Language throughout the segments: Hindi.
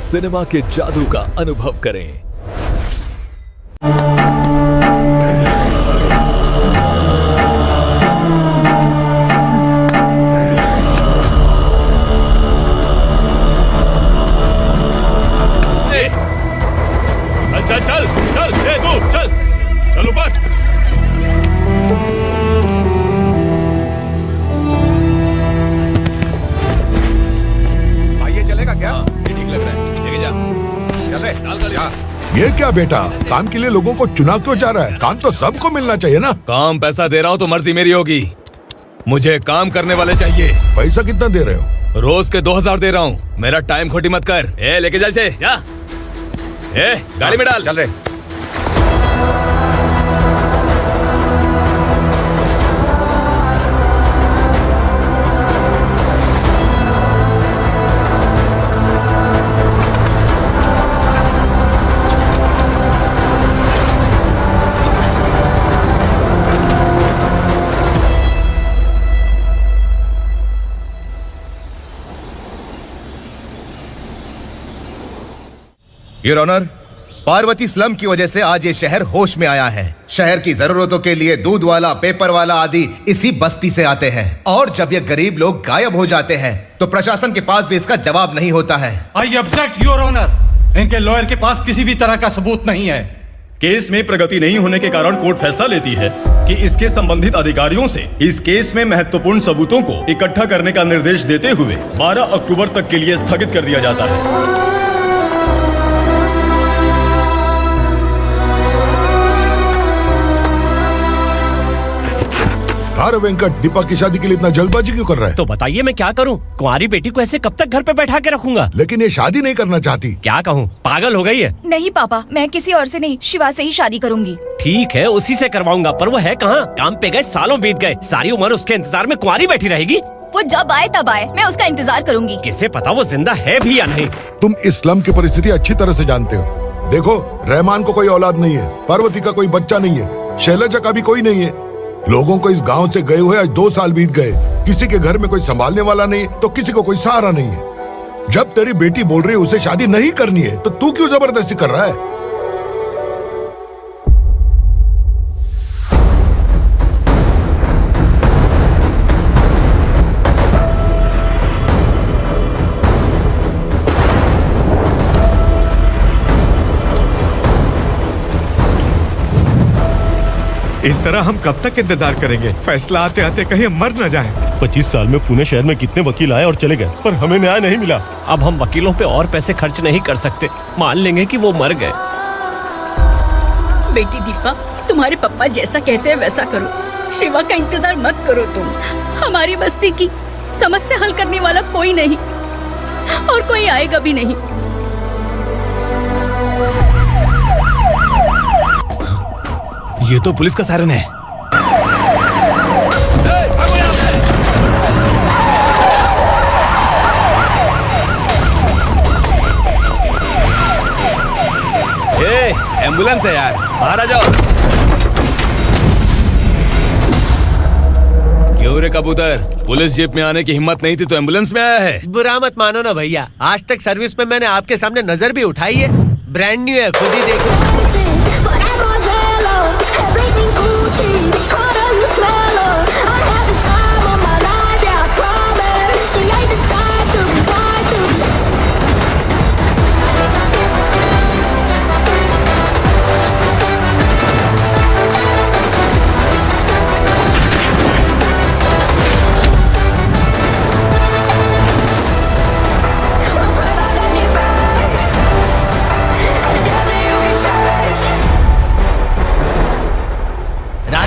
सिनेमा के जादू का अनुभव करें। चल चल चल, तू चल चल ऊपर। ये चलेगा क्या? ये ठीक लग रहा है, लेके जा। चले डाल जा। ये क्या बेटा, काम के लिए लोगों को चुना क्यों जा रहा है? काम तो सबको मिलना चाहिए ना। काम पैसा दे रहा हूँ तो मर्जी मेरी होगी, मुझे काम करने वाले चाहिए। पैसा कितना दे रहे हो? रोज के 2000 दे रहा हूँ, मेरा टाइम खोटी मत कर। लेके चल से जा, गाड़ी में डाल। चल रहे। योर ऑनर, पार्वती स्लम की वजह से आज ये शहर होश में आया है। शहर की जरूरतों के लिए दूध वाला, पेपर वाला आदि इसी बस्ती से आते हैं, और जब ये गरीब लोग गायब हो जाते हैं तो प्रशासन के पास भी इसका जवाब नहीं होता है। आई ऑब्जेक्ट योर ऑनर, इनके लॉयर के पास किसी भी तरह का सबूत नहीं है। केस में प्रगति नहीं होने के कारण कोर्ट फैसला लेती है कि इसके संबंधित अधिकारियों से इस केस में महत्वपूर्ण सबूतों को इकट्ठा करने का निर्देश देते हुए 12 अक्टूबर तक के लिए स्थगित कर दिया जाता है। अरे वेंकट, दीपक की शादी के लिए इतना जल्दबाजी क्यों कर रहा है? तो बताइए मैं क्या करूं? कुंवारी बेटी को ऐसे कब तक घर पे बैठा के रखूंगा? लेकिन ये शादी नहीं करना चाहती। क्या कहूं, पागल हो गई है। नहीं पापा, मैं किसी और से नहीं, शिवा से ही शादी करूंगी। ठीक है, उसी से करवाऊंगा, पर वो है कहाँ? काम पे गए, सालों बीत गए, सारी उम्र उसके इंतजार में कुंवारी बैठी रहेगी। वो जब आए तब आए, मैं उसका इंतजार करूंगी। किसे पता वो जिंदा है भी या नहीं। तुम इस्लाम की परिस्थिति अच्छी तरह से जानते हो। देखो, रहमान को कोई औलाद नहीं है, पार्वती का कोई बच्चा नहीं है, शैलजा का भी कोई नहीं है। लोगों को इस गांव से गए हुए आज 2 साल बीत गए। किसी के घर में कोई संभालने वाला नहीं, तो किसी को कोई सहारा नहीं है। जब तेरी बेटी बोल रही है उसे शादी नहीं करनी है, तो तू क्यों जबरदस्ती कर रहा है? इस तरह हम कब तक इंतजार करेंगे? फैसला आते आते कहीं हम मर न जाएं। 25 साल में पुणे शहर में कितने वकील आए और चले गए, पर हमें न्याय नहीं मिला। अब हम वकीलों पे और पैसे खर्च नहीं कर सकते, मान लेंगे कि वो मर गए। बेटी दीपा, तुम्हारे पापा जैसा कहते हैं वैसा करो। शिवा का इंतजार मत करो तुम। हमारी बस्ती की समस्या हल करने वाला कोई नहीं, और कोई आएगा भी नहीं। ये तो पुलिस का सायरन है। एम्बुलेंस है यार, बाहर आ जाओ। क्यों रे कबूतर, पुलिस जीप में आने की हिम्मत नहीं थी तो एम्बुलेंस में आया है? बुरा मत मानो ना भैया, आज तक सर्विस में मैंने आपके सामने नजर भी उठाई है। ब्रांड न्यू है, खुद ही देखो।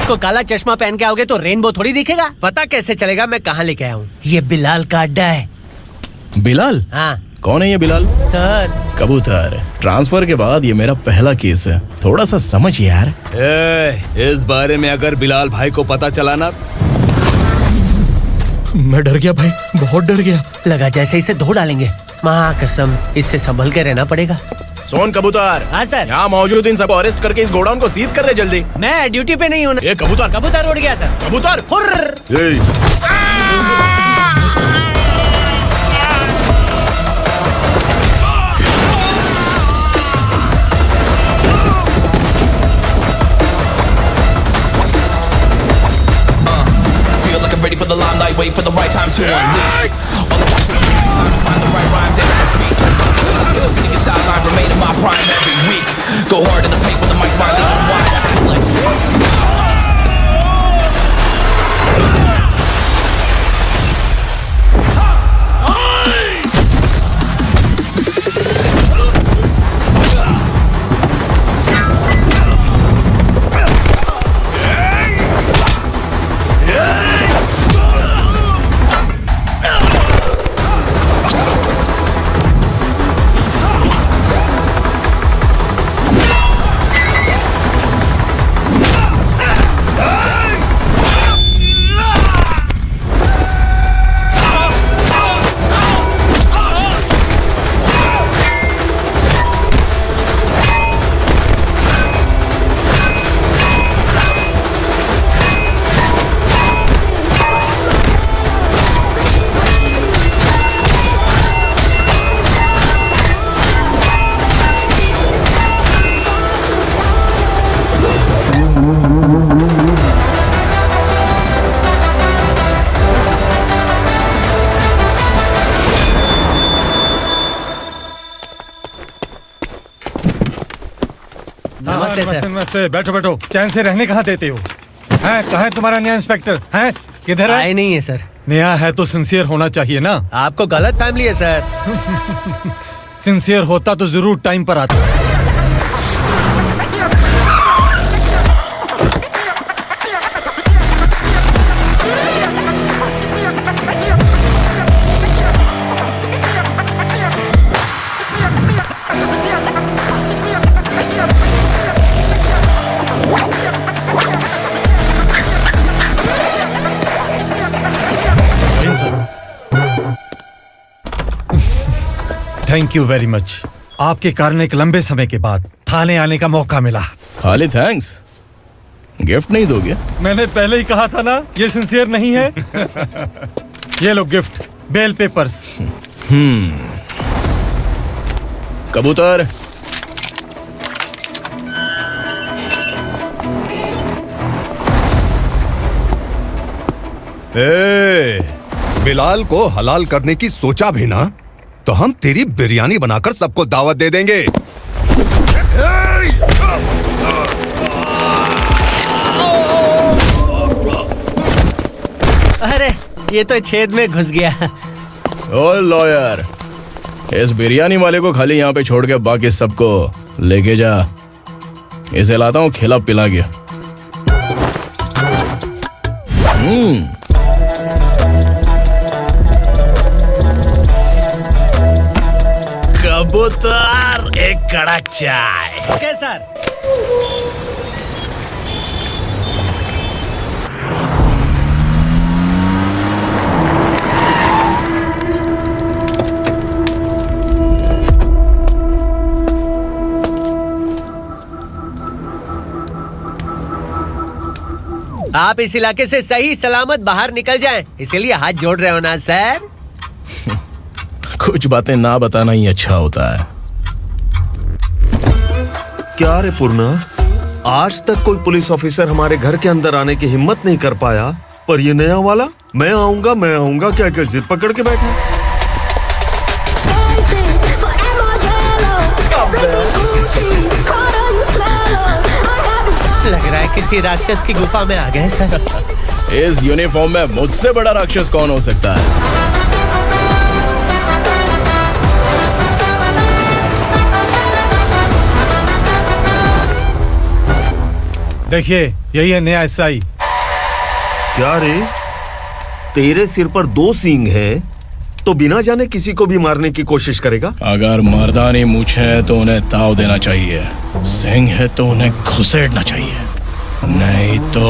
को काला चश्मा पहन के आओगे तो रेनबो थोड़ी दिखेगा। पता कैसे चलेगा मैं कहाँ लेके आया हूँ? ये बिलाल का अड्डा है। बिलाल? हाँ। कौन है ये बिलाल? सर कबूतर, ट्रांसफर के बाद ये मेरा पहला केस है, थोड़ा सा समझ यार। इस बारे में अगर बिलाल भाई को पता चला ना। मैं डर गया भाई, बहुत डर गया। लगा जैसे इसे धो डालेंगे। माँ कसम, इससे संभल के रहना पड़ेगा। सोन कबूतर। हाँ सर। यहाँ मौजूद इन सबको अरेस्ट करके इस गोडाउन को सीज कर रहे जल्दी। मैं ड्यूटी पे नहीं हूँ। ये कबूतर। कबूतर उड़ गया सर। कबूतर। right way for the right time to unleash. All the time to the right time to find the right rhymes and repeat. Niggas sideline remain in my prime every week. Go hard in the paint when the mic's my leading wide. I act like नमस्ते, बैठो बैठो। चैन से रहने कहाँ देते हो? हैं, कहाँ है तुम्हारा नया इंस्पेक्टर? हैं, किधर है? आए नहीं है सर। नया है तो सिंसियर होना चाहिए ना। आपको गलत फैमिली है सर। सिंसियर होता तो जरूर टाइम पर आता। Thank you very much. आपके कारण एक लंबे समय के बाद थाने आने का मौका मिला। खाली थैंक्स, गिफ्ट नहीं दोगे? मैंने पहले ही कहा था ना, ये सिंसियर नहीं है। ये लो गिफ्ट, बेल पेपर्स। कबूतर। बिलाल को हलाल करने की सोचा भी ना, तो हम तेरी बिरयानी बनाकर सबको दावत दे देंगे। अरे ये तो छेद में घुस गया। ओ लॉयर, इस बिरयानी वाले को खाली यहाँ पे छोड़ के बाकी सबको लेके जा। इसे लाता हूँ खिला पिला के। कबूतर, एक कड़क चाय। Okay sir. आप इस इलाके से सही सलामत बाहर निकल जाएं, इसीलिए हाथ जोड़ रहे हो ना सर। कुछ बातें ना बताना ही अच्छा होता है। क्या रे पूर्णा, आज तक कोई पुलिस ऑफिसर हमारे घर के अंदर आने की हिम्मत नहीं कर पाया, पर ये नया वाला मैं आऊंगा क्या क्या जिद पकड़ के बैठा। लग रहा है किसी राक्षस की गुफा में आ गए सर। इस यूनिफॉर्म में मुझसे बड़ा राक्षस कौन हो सकता है? देखिए, यही है नया एसआई। क्या रे, तेरे सिर पर 2 सींग है तो बिना जाने किसी को भी मारने की कोशिश करेगा? अगर मर्दानी मूंछ है तो उन्हें ताव देना चाहिए, सिंह है तो उन्हें घुसेड़ना चाहिए, नहीं तो।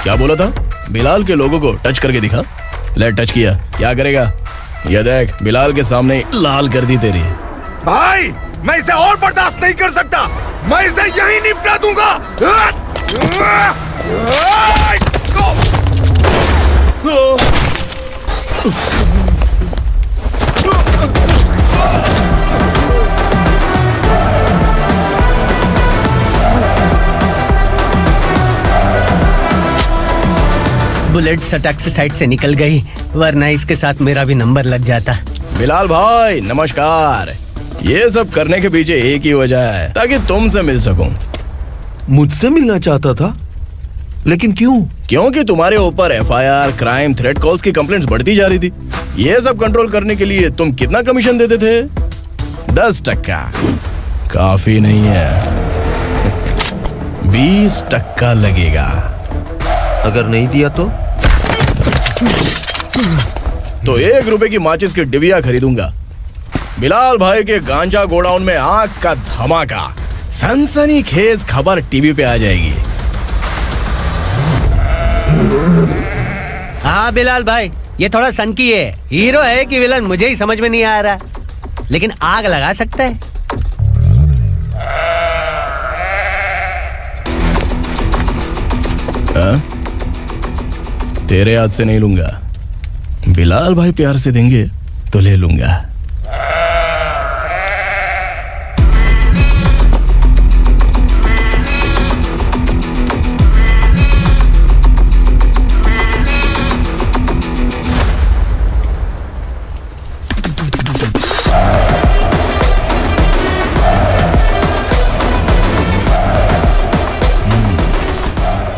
क्या बोला था? बिलाल के लोगों को टच करके दिखा। ले टच किया, क्या करेगा? ये देख, बिलाल के सामने लाल कर दी तेरी। भाई, मैं इसे और बर्दाश्त नहीं कर सकता। मैं इसे यहीं निपटा दूंगा। बुलेट सटक से साइड से निकल गई, वरना इसके साथ मेरा भी नंबर लग जाता। बिलाल भाई नमस्कार। ये सब करने के पीछे एक ही वजह है, ताकि तुमसे मिल सकूं। मुझसे मिलना चाहता था, लेकिन क्यों? क्योंकि तुम्हारे ऊपर एफआईआर, क्राइम, थ्रेट कॉल्स की कंप्लेंट्स बढ़ती जा रही थी। ये सब कंट्रोल करने के लिए तुम कितना कमीशन देते थे? 10%। काफी नहीं है, 20% लगेगा। अगर नहीं दिया तो 1 रुपए की माचिस की डिबिया खरीदूंगा। बिलाल भाई के गांजा गोडाउन में आग का धमाका, सनसनीखेज खबर टीवी पे आ जाएगी। हाँ बिलाल भाई, ये थोड़ा सनकी है। हीरो है कि विलन मुझे ही समझ में नहीं आ रहा, लेकिन आग लगा सकता है। तेरे हाथ से नहीं लूंगा, बिलाल भाई प्यार से देंगे तो ले लूंगा।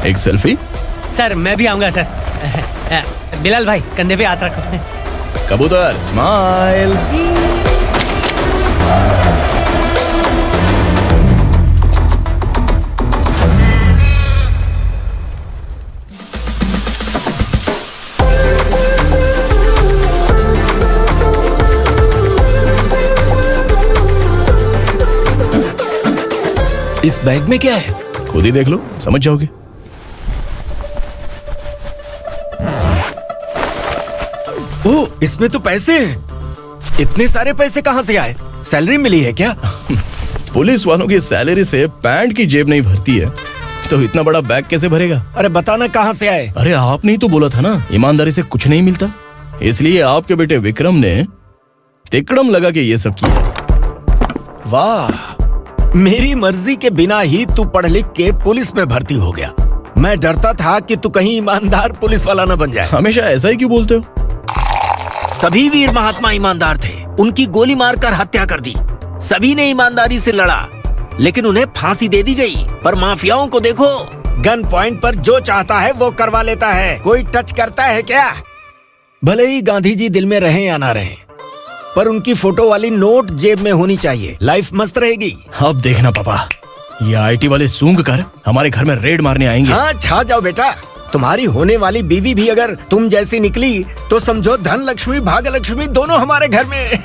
एक सेल्फी? सर मैं भी आऊंगा सर। बिलाल भाई कंधे पे हाथ रखो। कबूतर स्माइल। इस बैग में क्या है? खुद ही देख लो, समझ जाओगे। ओह, इसमें तो पैसे हैं। इतने सारे पैसे कहाँ से आए? सैलरी मिली है क्या? पुलिस वालों की सैलरी से पैंट की जेब नहीं भरती है, तो इतना बड़ा बैग कैसे भरेगा? अरे बताना कहाँ से आए? अरे आपने ही तो बोला था ना, ईमानदारी से कुछ नहीं मिलता। इसलिए आपके बेटे विक्रम ने तिकड़म लगा के ये सब किया। वाह, मेरी मर्जी के बिना ही तू पढ़ लिख के पुलिस में भर्ती हो गया। मैं डरता था कि तू कहीं ईमानदार पुलिस वाला न बन जाए। हमेशा ऐसा ही क्यों बोलते हो? सभी वीर महात्मा ईमानदार थे, उनकी गोली मारकर हत्या कर दी। सभी ने ईमानदारी से लड़ा, लेकिन उन्हें फांसी दे दी गई। पर माफियाओं को देखो, गन पॉइंट पर जो चाहता है वो करवा लेता है। कोई टच करता है क्या? भले ही गांधी जी दिल में रहे या ना रहे, पर उनकी फोटो वाली नोट जेब में होनी चाहिए। लाइफ मस्त रहेगी। अब देखना पापा, ये आईटी वाले सूंघ कर हमारे घर में रेड मारने आएंगे। हाँ, छा जाओ बेटा। तुम्हारी होने वाली बीवी भी अगर तुम जैसी निकली तो समझो धन लक्ष्मी भाग्य लक्ष्मी दोनों हमारे घर में।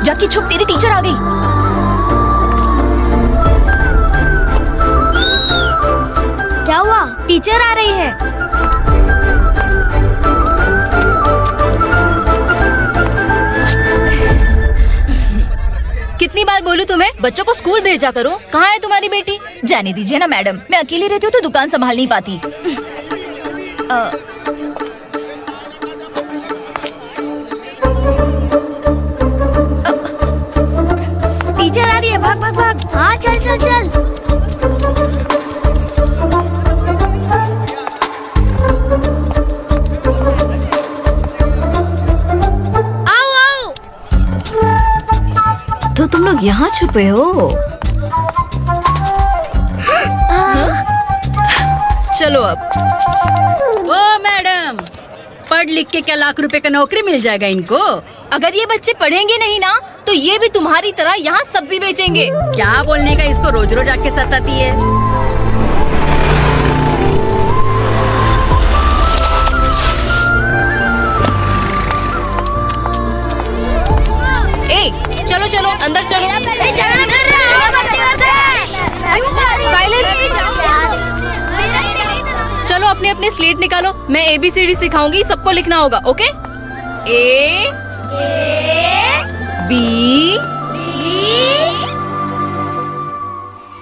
जाके छुप, तेरी टीचर आ गई। क्या हुआ? टीचर आ रही है। कितनी बार बोलूं तुम्हें, बच्चों को स्कूल भेजा करो। कहाँ है तुम्हारी बेटी? जाने दीजिए ना मैडम, मैं अकेली रहती हूँ तो दुकान संभाल नहीं पाती। टीचर आ रही है, भाग भाग भाग। हाँ चल चल चल। आओ आओ। तो तुम लोग यहाँ छुपे हो? चलो अब। ओ मैडम, पढ़ लिख के क्या लाख रुपए का नौकरी मिल जाएगा इनको? अगर ये बच्चे पढ़ेंगे नहीं ना, तो ये भी तुम्हारी तरह यहाँ सब्जी बेचेंगे। क्या बोलने का, इसको रोज रोज आके सताती है। ए, चलो चलो अंदर चलो। झगड़ा कर रहा है। साइलेंस। अपने स्लेट निकालो, मैं ABCD सिखाऊंगी, सबको लिखना होगा, ओके? A B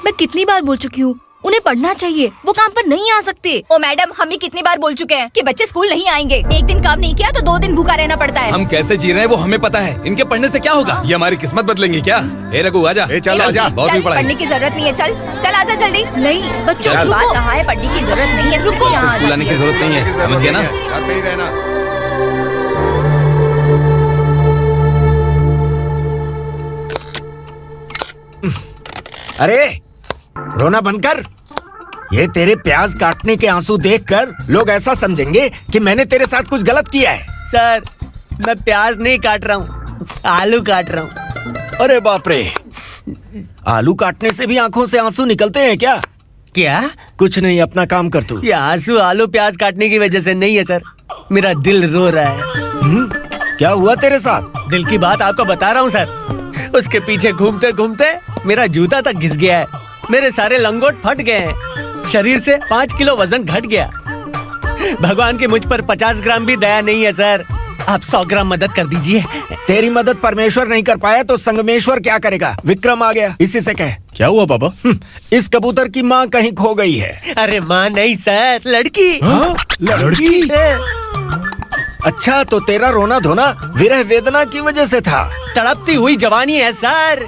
मैं कितनी बार बोल चुकी हूँ, उन्हें पढ़ना चाहिए, वो काम पर नहीं आ सकते। ओ मैडम, हम ही कितनी बार बोल चुके हैं कि बच्चे स्कूल नहीं आएंगे। एक दिन काम नहीं किया तो 2 दिन भूखा रहना पड़ता है। हम कैसे जी रहे हैं वो हमें पता है, इनके पढ़ने से क्या होगा? ये हमारी किस्मत बदलेंगे क्या? ए रघु आजा। चल आजा। बहुत ही चल, पढ़ाई। पढ़ने की जरूरत नहीं है, चल चल आजा जल्दी। नहीं बच्चों बात रुको। कहा है, पढ़ने की जरूरत नहीं है, रुको। यहाँ आ स्कूल आने की जरूरत नहीं है, समझ गया ना? घर पे ही रहना। अरे रोना बंद कर। ये तेरे प्याज काटने के आंसू देखकर लोग ऐसा समझेंगे कि मैंने तेरे साथ कुछ गलत किया है। सर, मैं प्याज नहीं काट रहा हूँ, आलू काट रहा हूँ। अरे बाप रे, आलू काटने से भी आंखों से आंसू निकलते हैं क्या? क्या? कुछ नहीं, अपना काम कर तू। ये आंसू आलू प्याज काटने की वजह से नहीं है सर, मेरा दिल रो रहा है। क्या हुआ तेरे साथ? दिल की बात आपको बता रहा हूँ सर। उसके पीछे घूमते घूमते मेरा जूता तक घिस गया है, मेरे सारे लंगोट फट गए हैं, शरीर से 5 किलो वजन घट गया। भगवान की मुझ पर 50 ग्राम भी दया नहीं है सर, आप 100 ग्राम मदद कर दीजिए। तेरी मदद परमेश्वर नहीं कर पाया तो संगमेश्वर क्या करेगा? विक्रम आ गया, इसी से कह। क्या हुआ पापा? इस कबूतर की माँ कहीं खो गई है। अरे माँ नहीं सर, लड़की। लड़की? अच्छा, तो तेरा रोना धोना विरह वेदना की वजह से था। तड़पती हुई जवानी है सर।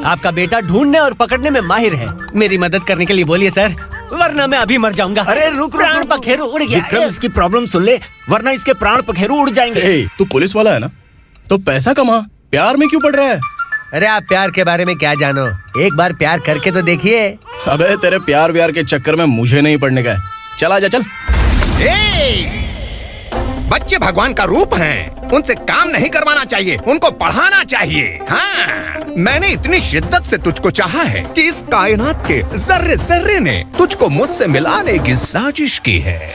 आपका बेटा ढूंढने और पकड़ने में माहिर है, मेरी मदद करने के लिए बोलिए सर, वरना मैं अभी मर जाऊंगा। अरे रुक, प्राण पखेरु उड़ गया। विक्रम, इसकी प्रॉब्लम सुन ले, वरना इसके प्राण पखेरु उड़ जाएंगे। ए, तू पुलिस वाला है ना, तो पैसा कमा, प्यार में क्यों पड़ रहा है? अरे आप प्यार के बारे में क्या जानो, एक बार प्यार करके तो देखिए। अबे तेरे प्यार व्यार के चक्कर में मुझे नहीं पड़ने का है। चल आजा चल। बच्चे भगवान का रूप हैं, उनसे काम नहीं करवाना चाहिए, उनको पढ़ाना चाहिए। हाँ, मैंने इतनी शिद्दत से तुझको चाहा है कि इस कायनात के जर्रे जर्रे ने तुझको मुझसे मिलाने की साजिश की है।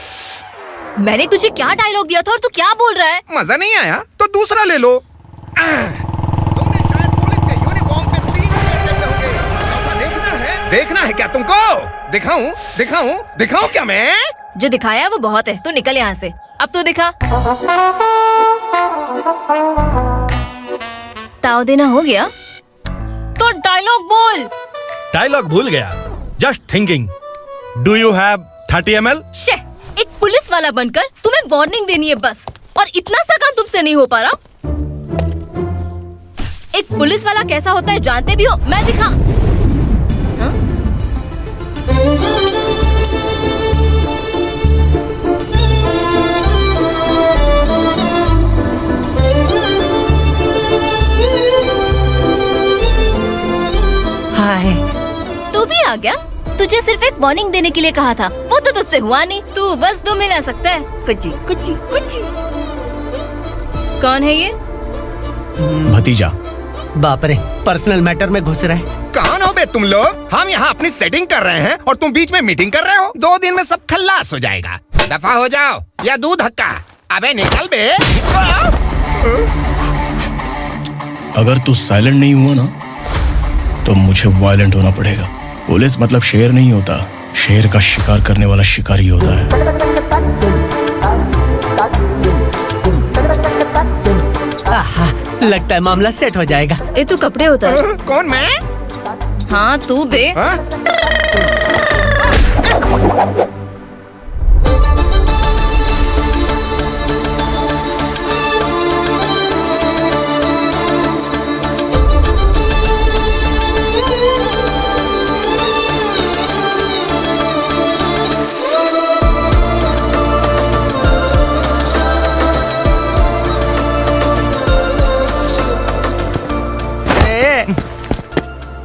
मैंने तुझे क्या डायलॉग दिया था और तू क्या बोल रहा है? मजा नहीं आया तो दूसरा ले लो। तुमने शायद पुलिस के यूनिफॉर्म पे 3 शेर देखे होंगे। ऐसा देखना है क्या तुमको? दिखाऊं क्या मैं? जो दिखाया वो बहुत है, तू निकल यहाँ से। अब तू दिखा। ताव देना हो गया तो डायलॉग बोल। डायलॉग भूल गया। Just thinking, do you have 30 ml? शे, एक पुलिस वाला बनकर तुम्हें वार्निंग देनी है बस, और इतना सा काम तुमसे नहीं हो पा रहा। एक पुलिस वाला कैसा होता है जानते भी हो? मैं दिखा। हाँ? हाय, तू भी आ गया? तुझे सिर्फ एक वार्निंग देने के लिए कहा था, वो तो तुझसे हुआ नहीं। तू बस दुम हिला सकता है। कुछ। कौन है ये? भतीजा। बाप रे, पर्सनल मैटर में घुस रहे हैं। कौन हो बे तुम लोग? हम यहाँ अपनी सेटिंग कर रहे हैं और तुम बीच में मीटिंग कर रहे हो। 2 दिन में सब खल्लास हो जाएगा। दफा हो जाओ या दूध हक्का। अबे निकल बे। अगर तू साइलेंट नहीं हुआ ना तो मुझे वायलेंट होना पड़ेगा। पुलिस मतलब शेर नहीं होता, शेर का शिकार करने वाला शिकारी होता है। आहा, लगता है मामला सेट हो जाएगा। ए तू कपड़े उतार। कौन मैं? हाँ तू बे। हाँ?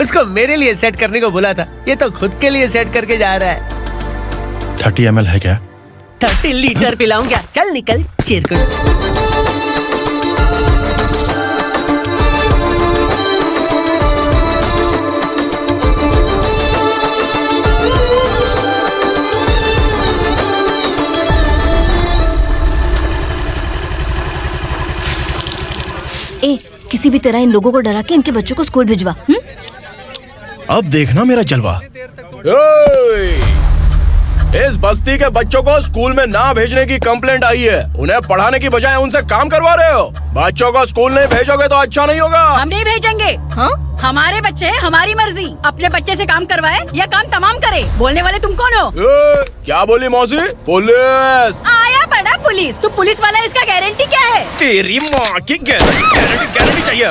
उसको मेरे लिए सेट करने को बोला था, ये तो खुद के लिए सेट करके जा रहा है। 30 ml है क्या? 30 लीटर पिलाऊं क्या? चल निकल चिरकुट। ए, किसी भी तरह इन लोगों को डरा के इनके बच्चों को स्कूल भिजवा। अब देखना मेरा जलवा। इस बस्ती के बच्चों को स्कूल में ना भेजने की कंप्लेंट आई है। उन्हें पढ़ाने की बजाय उनसे काम करवा रहे हो। बच्चों को स्कूल नहीं भेजोगे तो अच्छा नहीं होगा। हम नहीं भेजेंगे। हाँ? हमारे बच्चे हमारी मर्जी। अपने बच्चे से काम करवाए या काम तमाम करे। बोलने वाले तुम कौन हो? क्या बोली मौसी? पुलिस आया बड़ा पुलिस। तू पुलिस वाला, इसका गारंटी क्या है? तेरी माँ की गारंटी चाहिए।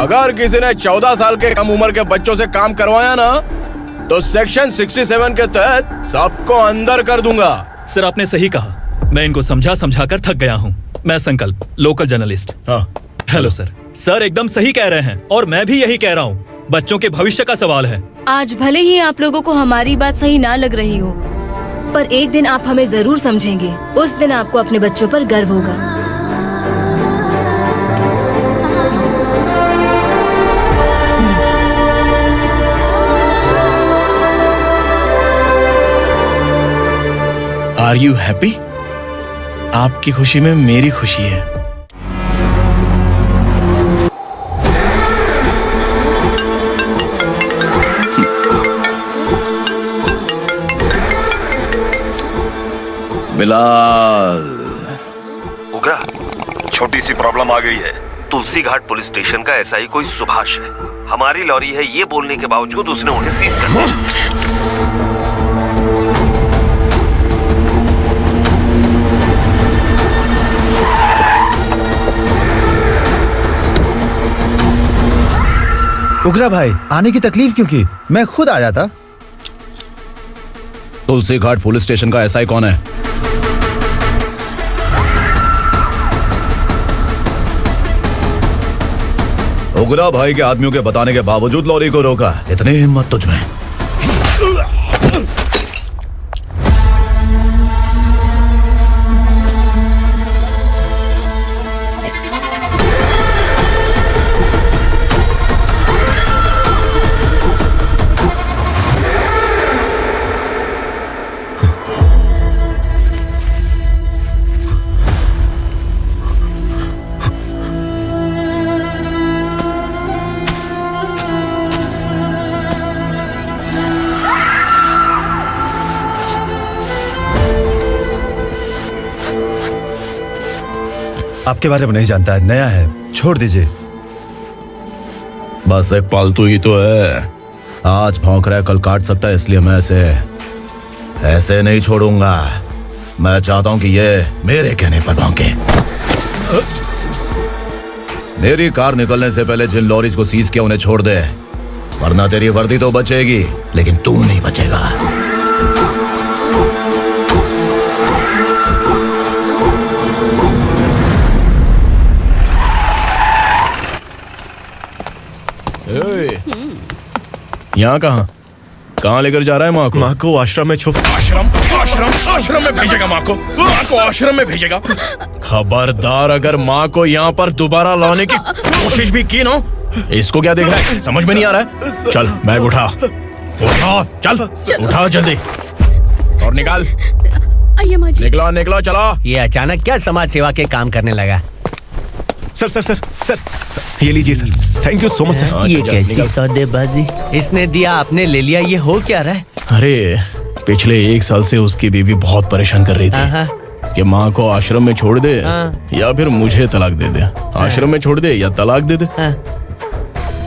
अगर किसी ने 14 साल के कम उम्र के बच्चों से काम करवाया ना तो सेक्शन 67 के तहत सबको अंदर कर दूंगा। सर आपने सही कहा। मैं इनको समझा कर थक गया हूँ। मैं संकल्प, लोकल जर्नलिस्ट। हाँ। Hello sir. सर एकदम सही कह रहे हैं और मैं भी यही कह रहा हूँ। बच्चों के भविष्य का सवाल है। आज भले ही आप लोगों को हमारी बात सही ना लग रही हो, पर एक दिन आप हमें जरूर समझेंगे। उस दिन आपको अपने बच्चों पर गर्व होगा। Are you happy? आपकी खुशी में मेरी खुशी है। बिलाल। उग्रा, छोटी सी प्रॉब्लम आ गई है। तुलसी घाट पुलिस स्टेशन का ऐसा ही कोई सुभाष है। हमारी लॉरी है ये बोलने के बावजूद उसने उन्हें सीज कर दिया। उग्रा भाई, आने की तकलीफ क्यों की? मैं खुद आ जाता। तुलसी घाट पुलिस स्टेशन का एसआई कौन है? उग्रा भाई के आदमियों के बताने के बावजूद लॉरी को रोका। इतनी हिम्मत तुझमें? आपके बारे में नहीं जानता है, नया है, छोड़ दीजिए। बस एक पालतू ही तो है। आज भौंक रहा है, कल काट सकता है, इसलिए मैं ऐसे नहीं छोड़ूंगा। मैं चाहता हूं कि ये मेरे कहने पर भौंके। मेरी कार निकलने से पहले जिन लॉरीज को सीज किया उन्हें छोड़ दे, वरना तेरी वर्दी तो बचेगी लेकिन तू नहीं बचेगा। यहाँ कहाँ लेकर जा रहा है माँ को? माँ को आश्रम में आश्रम में भेजेगा। माँ को आश्रम में भेजेगा। खबरदार, अगर माँ को यहाँ पर दोबारा लाने की कोशिश भी की ना, इसको क्या देख रहा है? समझ में नहीं आ रहा है? चल बैग उठा, चल उठा जल्दी और निकाल। निकला चला। ये अचानक क्या समाज सेवा के काम करने लगा? सर ये लीजिए sir. Thank you so much sir. ये कैसी सौदेबाजी? इसने दिया, आपने ले लिया, ये हो क्या रहा है? अरे पिछले 1 साल से उसकी बीवी बहुत परेशान कर रही थी कि माँ को आश्रम में छोड़ दे या फिर मुझे तलाक दे दे। आश्रम में छोड़ दे या तलाक दे दे।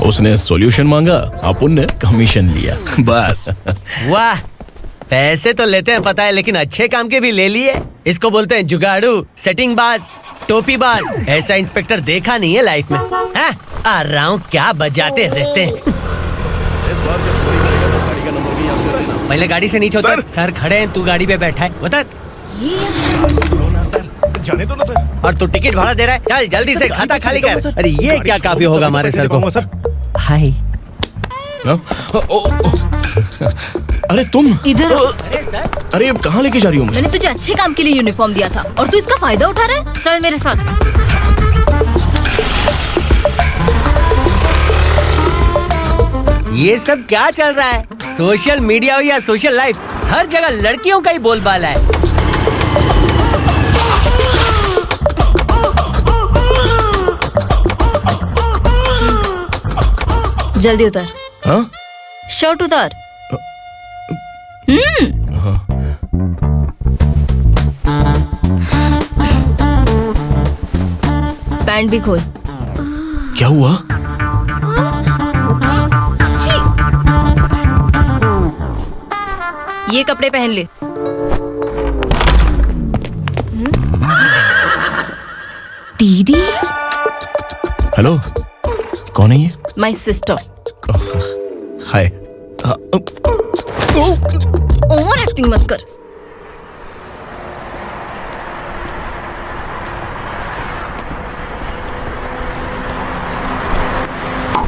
उसने सॉल्यूशन मांगा, अपन ने कमीशन लिया, बस। वाह, पैसे तो लेते हैं पता है, लेकिन अच्छे काम के भी ले लिए। इसको बोलते हैं जुगाड़ू, सेटिंग बाज, टोपी बाज। ऐसा इंस्पेक्टर देखा नहीं है लाइफ में। हाँ? आ रहा हूँ, क्या बजाते रहते हैं। पहले गाड़ी से नीचे उतर। सर खड़े हैं, तू गाड़ी पे बैठा है, उतर। जाने दो ना सर। और तू टिकट भाड़ा दे रहा है? चल जल्दी से खाता खाली कर। अरे ये क्या काफी होगा हमारे सर को? हाय। अरे तुम इधर। अरे अब कहाँ लेके जा रही हो मुझे? मैंने तुझे अच्छे काम के लिए यूनिफॉर्म दिया था और तू इसका फायदा उठा रहा है। चल मेरे साथ। ये सब क्या चल रहा है? सोशल मीडिया हो या सोशल लाइफ, हर जगह लड़कियों का ही बोलबाला है। जल्दी उतर। हाँ? शर्ट उतार। पैंट भी खोल। क्या हुआ? ये कपड़े पहन ले। दीदी। हेलो, कौन है ये? My sister. Hi. Over acting मत कर।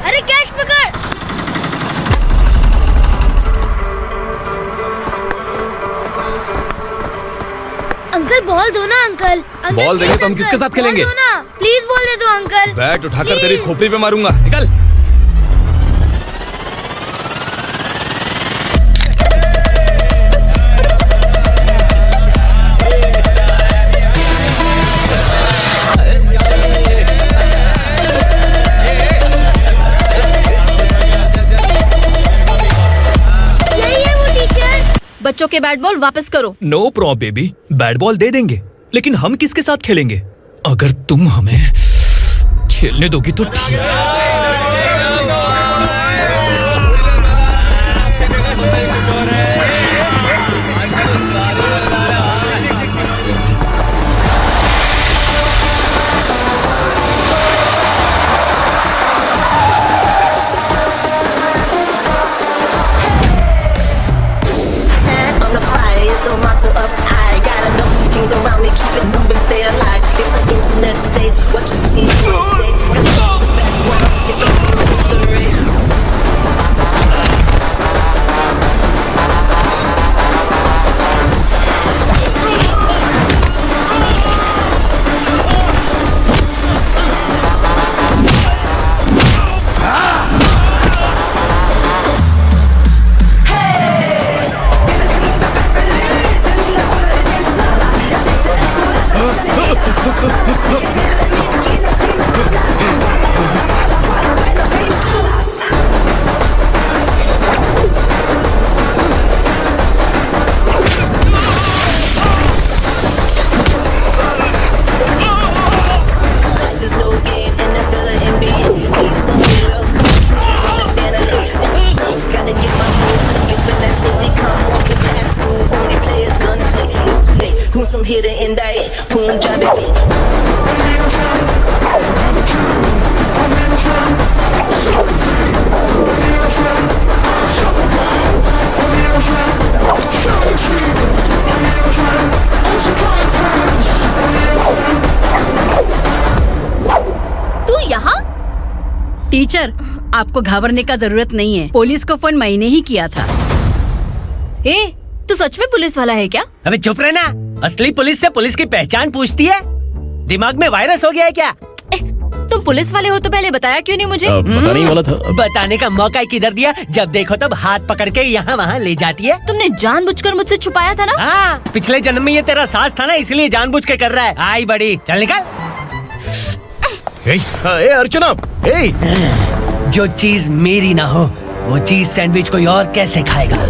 अरे कैच पकड़। अंकल बॉल दो ना अंकल। बॉल देंगे तो हम किसके साथ खेलेंगे? प्लीज बॉल दे दो अंकल। बैट उठाकर तेरी खोपड़ी पे मारूंगा। निकल। बच्चों के बैट बॉल वापस करो। No problem baby, bat ball दे देंगे, लेकिन हम किसके साथ खेलेंगे? अगर तुम हमें खेलने दोगी तो ठीक है। Around me, keep it moving, stay alive. It's an internet state. What you see, you say. Got to the background, get the full history. From here to end, I boom, drop it. तू यहाँ? टीचर, आपको घबराने का जरूरत नहीं है। पुलिस को फोन मैंने ही किया था। ए, तू सच में पुलिस वाला है क्या? अबे चुप रहना। असली पुलिस से पुलिस की पहचान पूछती है? दिमाग में वायरस हो गया है क्या? तुम पुलिस वाले हो तो पहले बताया क्यों नहीं मुझे? बताने ही वाला था। बताने का मौका किधर दिया? जब देखो तब हाथ पकड़ के यहाँ वहाँ ले जाती है। तुमने जानबूझकर मुझसे छुपाया था ना? हाँ, पिछले जन्म में ये तेरा सास था ना, इसलिए जानबूझ के कर रहा है। आई बड़ी, चल निकल। ए अर्चना, जो चीज मेरी ना हो वो चीज सैंडविच कोई और कैसे खाएगा?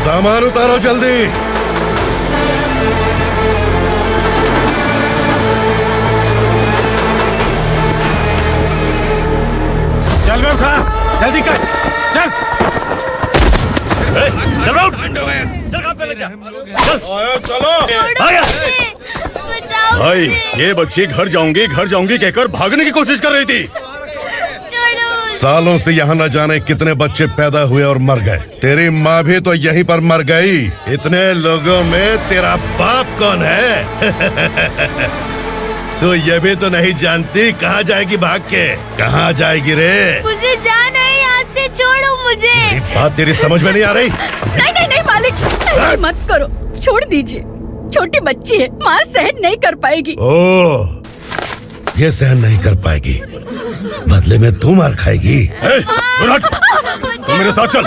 सामान उतारो जल्दी। जल्दी कर, चल। चल राउंड, चल काम पे लग जा, चलो। भाई ये बच्ची घर जाऊंगी कहकर भागने की कोशिश कर रही थी। सालों से यहाँ न जाने कितने बच्चे पैदा हुए और मर गए। तेरी माँ भी तो यहीं पर मर गई। इतने लोगों में तेरा बाप कौन है? तू ये भी तो नहीं जानती कहाँ जाएगी भाग के? कहाँ जाएगी रे? मुझे जाना है यहाँ से, छोड़ो मुझे। बात तेरी समझ में नहीं आ रही? नहीं मालिक, ऐसे मत करो, छोड़ दीजिए। छोटी बच्ची है, माँ सहन नहीं कर पाएगी। ओह, ये सहन नहीं कर पाएगी, बदले में तू मार खाएगी। तू मेरे साथ चल।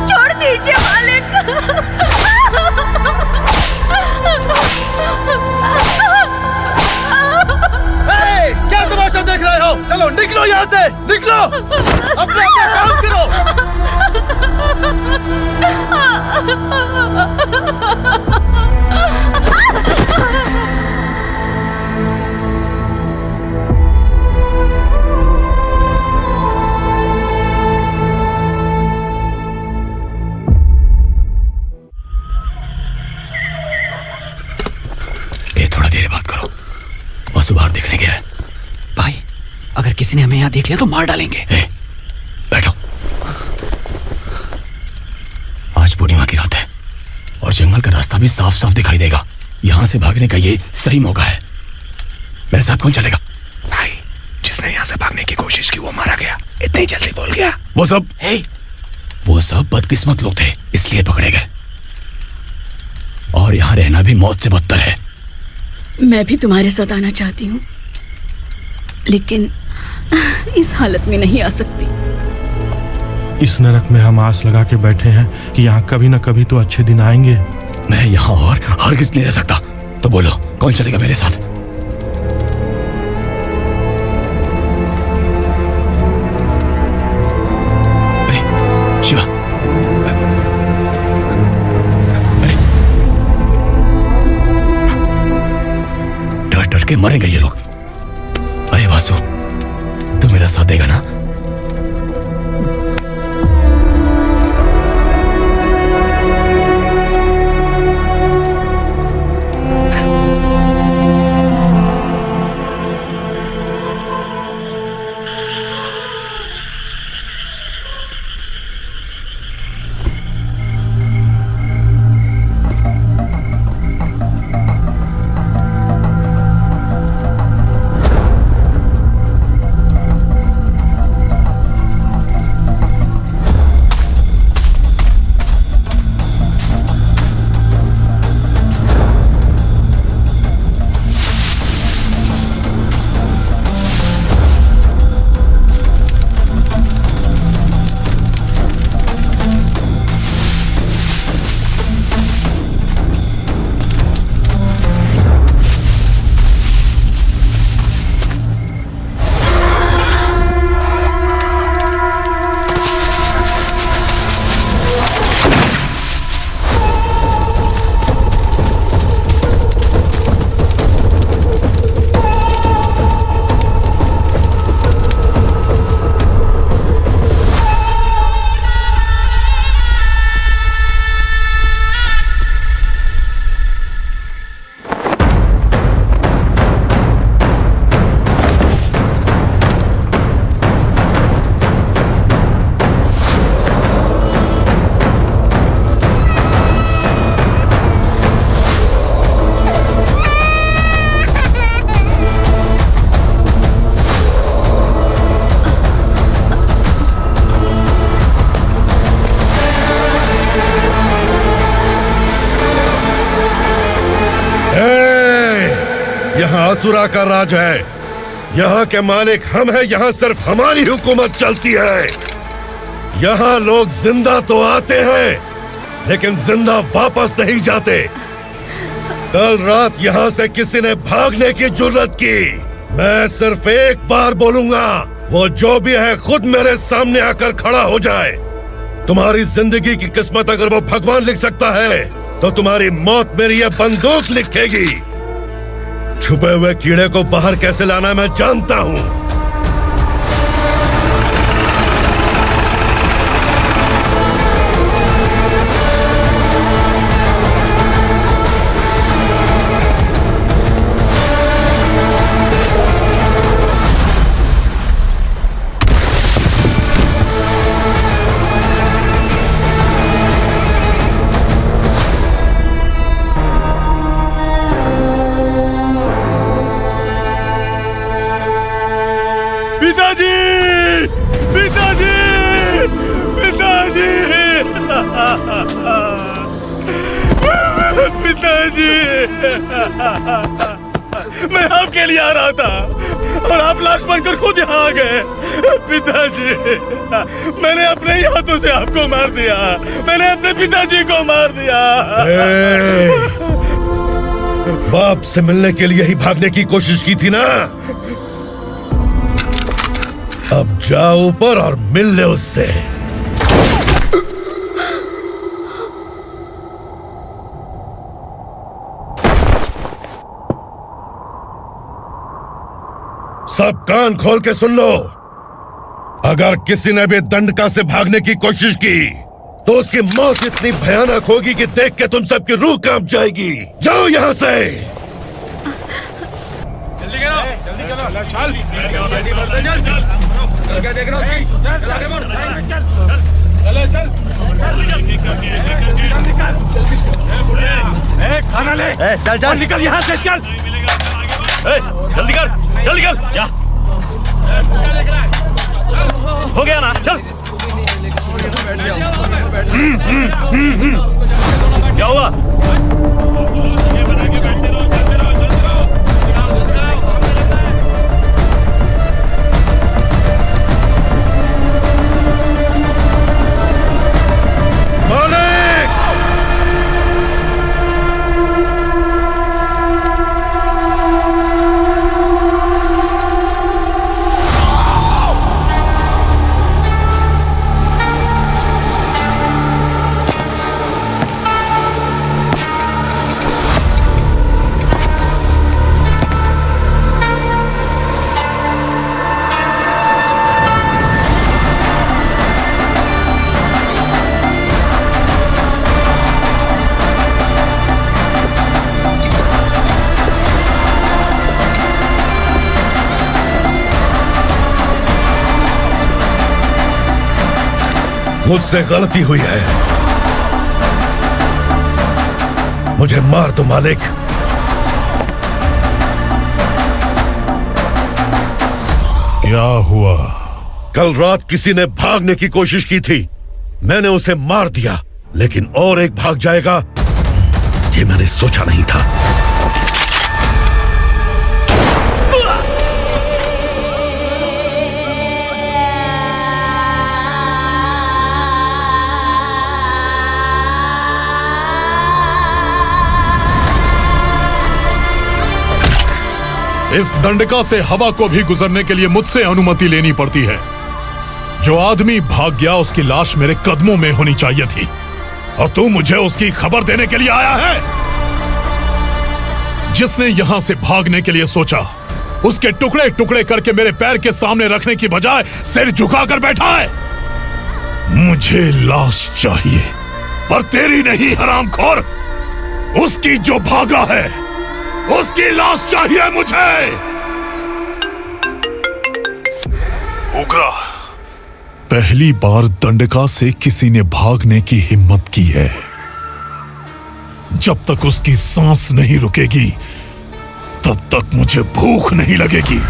छोड़ दीजिए मालिक। क्या तमाशा देख रहे हो? चलो निकलो यहाँ से, निकलो। अपना काम करो। ए, थोड़ा देर बात करो। वसु बाहर देखने गया है। भाई, अगर किसी ने हमें यहाँ देख लिया तो मार डालेंगे। बैठो। आज पूर्णिमा की रात है और जंगल का रास्ता भी साफ साफ दिखाई देगा। यहाँ से भागने का ये सही मौका है। मेरे साथ कौन चलेगा? भाई, जिसने यहाँ से भागने की कोशिश की वो मारा गया। इतनी जल्दी बोल गया। वो सब बदकिस्मत लोग थे, इसलिए पकड़े गए। और यहाँ रहना भी मौत से बदतर है। मैं भी तुम्हारे साथ आना चाहती हूँ, लेकिन इस हालत में नहीं आ सकती। इस नरक में हम आस लगा के बैठे हैं कि यहाँ कभी न कभी तो अच्छे दिन आएंगे। मैं यहाँ और हरगिज़ नहीं रह सकता। तो बोलो, कौन चलेगा मेरे साथ? अरे शिवा, अरे डर डर के मरेंगे ये लोग। अरे वासु, तू मेरा साथ देगा ना? यहाँ असुरा का राज है। यहाँ के मालिक हम हैं, यहाँ सिर्फ हमारी हुकूमत चलती है। यहाँ लोग जिंदा तो आते हैं लेकिन जिंदा वापस नहीं जाते। कल रात यहाँ से किसी ने भागने की जुर्रत की, मैं सिर्फ एक बार बोलूंगा, वो जो भी है खुद मेरे सामने आकर खड़ा हो जाए। तुम्हारी जिंदगी की किस्मत अगर वो भगवान लिख सकता है तो तुम्हारी मौत मेरी ये बंदूक लिखेगी। छुपे हुए कीड़े को बाहर कैसे लाना है मैं जानता हूं। मैं आपके लिए आ रहा था और आप लाश बनकर खुद यहाँ आ गए। पिताजी, मैंने अपने ही हाथों से आपको मार दिया। मैंने अपने पिताजी को मार दिया। बाप से मिलने के लिए ही भागने की कोशिश की थी ना। अब जाओ ऊपर और मिल ले उससे। सब कान खोल के सुन लो। अगर किसी ने भी दंडका से भागने की कोशिश की तो उसकी मौत इतनी भयानक होगी कि देख के तुम सबकी रूह कांप जाएगी। जाओ यहाँ से। जल्दी करो, जल्दी करो, चल, जल्दी बढ़ते चल, क्या देख रहे हो? चल आगे बढ़, चल, खाना ले, चल चल, निकल यहाँ से, चल, जल्दी कर, जल्दी कर, जा, हो गया ना, चल, क्या हुआ? मुझसे गलती हुई है, मुझे मार दो मालिक। क्या हुआ? कल रात किसी ने भागने की कोशिश की थी, मैंने उसे मार दिया, लेकिन और एक भाग जाएगा ये मैंने सोचा नहीं था। इस दंडका से हवा को भी गुजरने के लिए मुझसे अनुमति लेनी पड़ती है। जो आदमी भाग गया उसकी लाश मेरे कदमों में होनी चाहिए थी, और तू मुझे उसकी खबर देने के लिए आया है। जिसने यहां से भागने के लिए सोचा उसके टुकड़े टुकड़े करके मेरे पैर के सामने रखने की बजाय सिर झुकाकर बैठा है। मुझे लाश चाहिए, पर तेरी नहीं हरामखोर, उसकी जो भागा है उसकी लाश चाहिए मुझे। उग्रा, पहली बार दंडका से किसी ने भागने की हिम्मत की है। जब तक उसकी सांस नहीं रुकेगी तब तक मुझे भूख नहीं लगेगी।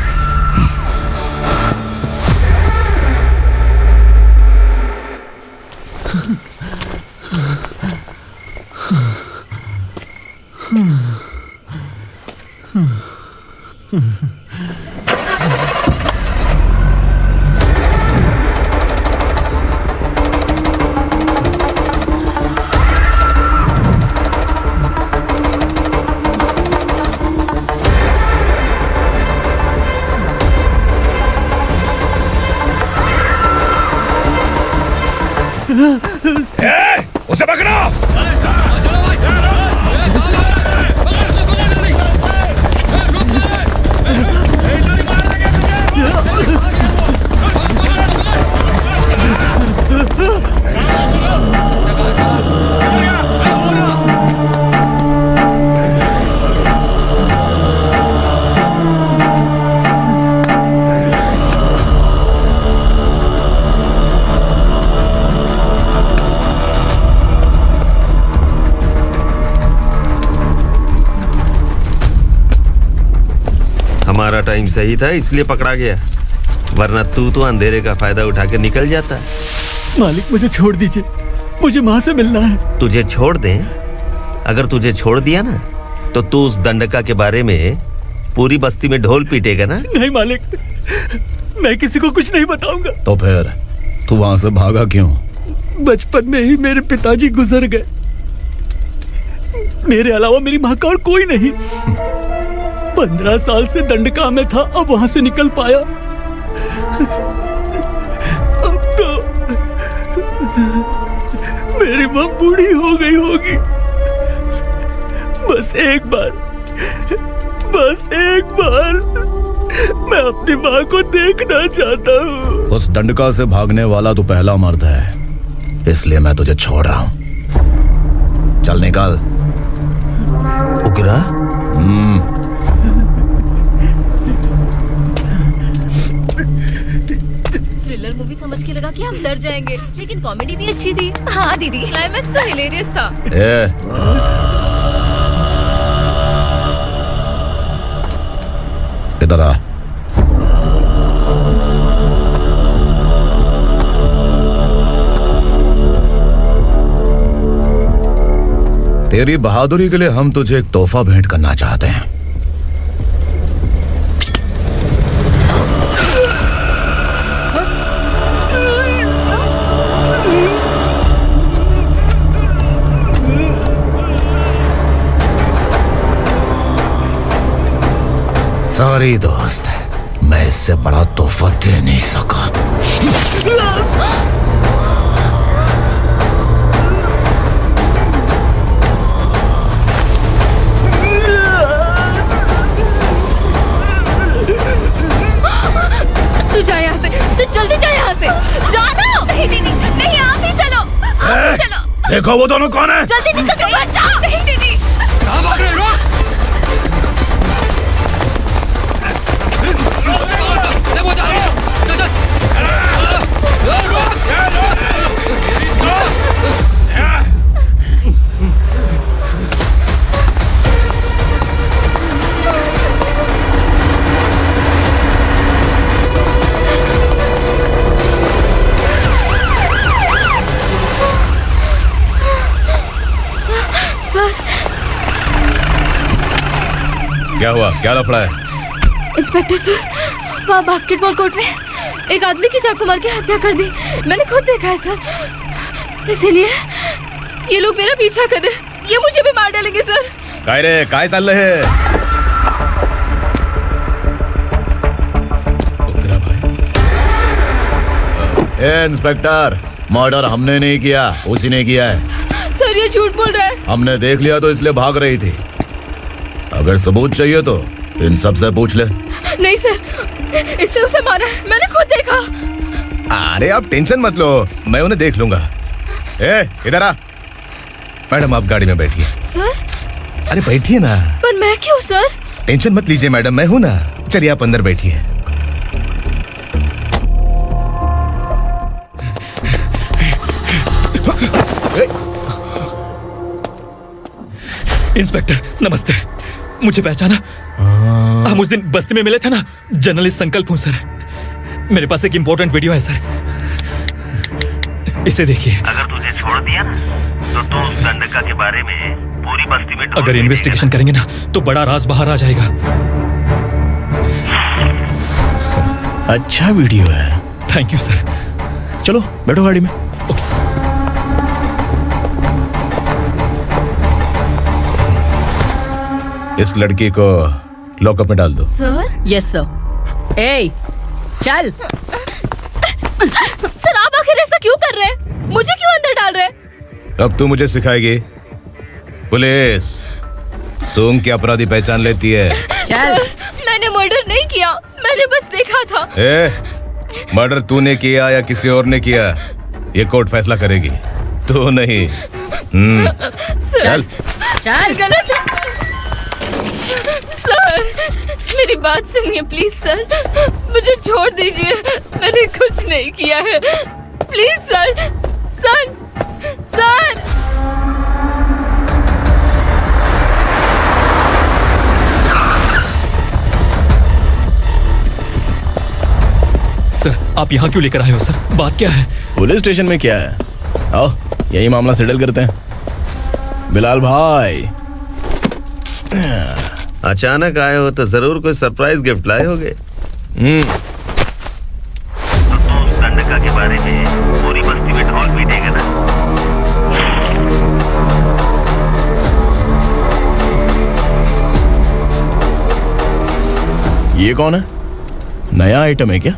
उसे पकड़ो! टाइम सही था इसलिए पकड़ा गया, वरना तू तो अंधेरे का फायदा उठा के निकल जाता। मालिक मुझे छोड़ दीजिए, मुझे माँ से मिलना है। तुझे छोड़ दें? अगर तुझे छोड़ दिया ना तो तू उस दंडका के बारे में पूरी बस्ती में ढोल पीटेगा ना। नहीं मालिक, मैं किसी को कुछ नहीं बताऊंगा। तो फिर तू वहां से भागा क्यों? बचपन में ही मेरे पिताजी गुजर गए, मेरे अलावा मेरी माँ का और कोई नहीं। 15 साल से दंडका में था, अब वहां से निकल पाया। अब तो मेरी माँ बूढ़ी हो गई होगी। बस एक बार मैं अपनी माँ को देखना चाहता हूँ। उस दंडका से भागने वाला तो पहला मर्द है, इसलिए मैं तुझे छोड़ रहा हूं। चल निकल। उग्रा? थ्रिलर मूवी समझ के लगा कि हम डर जाएंगे, लेकिन कॉमेडी भी अच्छी थी। हाँ दीदी, क्लाइमैक्स तो हिलेरियस था। इधर आ। तेरी बहादुरी के लिए हम तुझे एक तोहफा भेंट करना चाहते हैं। सॉरी दोस्त, मैं इससे बड़ा तोहफा दे नहीं सका। तू जा यहाँ से, तू जल्दी जा यहाँ से। जाना। नहीं दीदी, नहीं, आप ही चलो, आप ही चलो। देखो वो दोनों कौन है? जल्दी निकल के बैठ जाओ। नहीं दीदी, कहाँ भाग रहे हो? वो जा रहे हो। चल चल। सर। क्या हुआ? क्या लफड़ा है? इंस्पेक्टर सर, वहाँ बास्केटबॉल कोर्ट में एक आदमी की चाकू मार के हत्या कर दी। मैंने खुद देखा है सर, इसीलिए ये लोग मेरा पीछा कर रहे। ये मुझे भी मार डालेंगे सर। काय रे, काय चाललंय हे? ए इंस्पेक्टर, मर्डर हमने नहीं किया, उसी ने किया है। सर ये झूठ बोल रहा है। हमने देख लिया तो इसलिए भाग रही थी। अगर सबूत चाहिए तो इन सब से पूछ ले। नहीं सर, इसने उसे मारा है, मैंने खुद देखा। अरे आप टेंशन मत लो, मैं उन्हें देख लूंगा। ए, इधर आ। मैडम आप गाड़ी में बैठिए। सर। अरे बैठिए ना। पर मैं क्यों सर? टेंशन मत लीजिए मैडम, मैं हूं ना। चलिए आप अंदर बैठिए। इंस्पेक्टर नमस्ते, मुझे पहचाना? हम उस दिन बस्ती में मिले थे ना। जर्नलिस्ट संकल्प हूँ सर। मेरे पास एक इम्पोर्टेंट वीडियो है सर, इसे देखिए। अगर तुझे छोड़ दिया ना तो तू उस दंडका के बारे में पूरी बस्ती में अगर इन्वेस्टिगेशन करेंगे ना तो बड़ा राज बाहर आ जाएगा। अच्छा वीडियो है। Thank you sir. चलो बैठो गाड़ी में। इस लड़की को लॉकअप में डाल दो। सर? Yes sir. ए, चल। सर आप आखिर ऐसा क्यों कर रहे हैं? मुझे क्यों अंदर डाल रहे हैं? अब तू मुझे सिखाएगी? पुलिस सूंघ के अपराधी पहचान लेती है। चल। मैंने मर्डर नहीं किया, मैंने बस देखा था। मर्डर तूने किया या किसी और ने किया, ये कोर्ट फैसला करेगी, तू नहीं। चल चल। गलत है सर, मेरी बात सुनिए प्लीज सर, मुझे छोड़ दीजिए, मैंने कुछ नहीं किया है। Please sir, sir, sir. आप यहाँ क्यों लेकर आए हो सर? बात क्या है? पुलिस स्टेशन में क्या है? आओ यही मामला सेटल करते हैं। बिलाल भाई, अचानक आए हो तो जरूर कोई सरप्राइज गिफ्ट लाए होगे। दंडका के बारे में पूरी बस्ती में ढोल पीटेगा ना। ये कौन है? नया आइटम है क्या?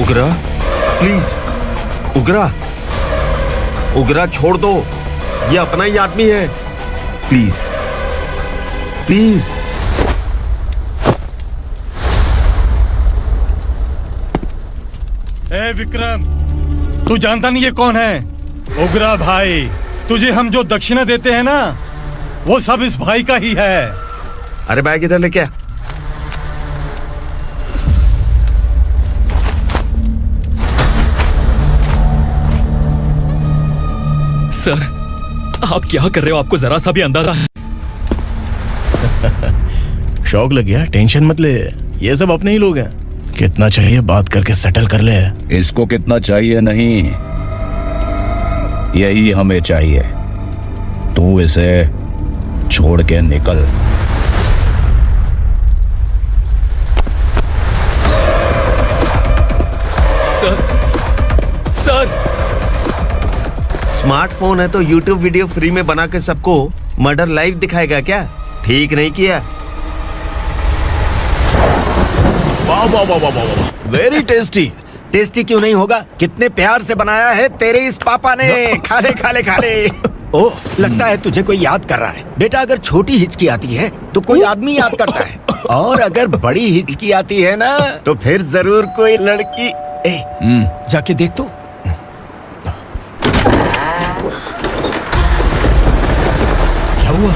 उगरा, प्लीज उगरा, उगरा छोड़ दो, ये अपना ही आदमी है। Please please. ए विक्रम, तू जानता नहीं ये कौन है? उगरा भाई। तुझे हम जो दक्षिणा देते हैं ना, वो सब इस भाई का ही है। अरे बैग इधर लेके आ। सर, आप क्या कर रहे हो? आपको जरा सा भी अंदाजा है? शौक लग गया? टेंशन मत ले, ये सब अपने ही लोग हैं। कितना चाहिए बात करके सेटल कर ले। इसको कितना चाहिए नहीं, यही हमें चाहिए। तू इसे छोड़ के निकल। सर, स्मार्टफोन है तो YouTube वीडियो फ्री में बना के सबको मर्डर लाइव दिखाएगा क्या? ठीक नहीं किया। वाह वाह वाह वाह वाह, वेरी टेस्टी। टेस्टी क्यों नहीं होगा? कितने प्यार से बनाया है तेरे इस पापा ने। खा ले खा ले खा ले। ओह, लगता है तुझे कोई याद कर रहा है। बेटा, अगर छोटी हिचकी आती है तो कोई आदमी याद करता है, और अगर बड़ी हिचकी आती है ना तो फिर जरूर कोई लड़की। जाके देख तो। क्या हुआ?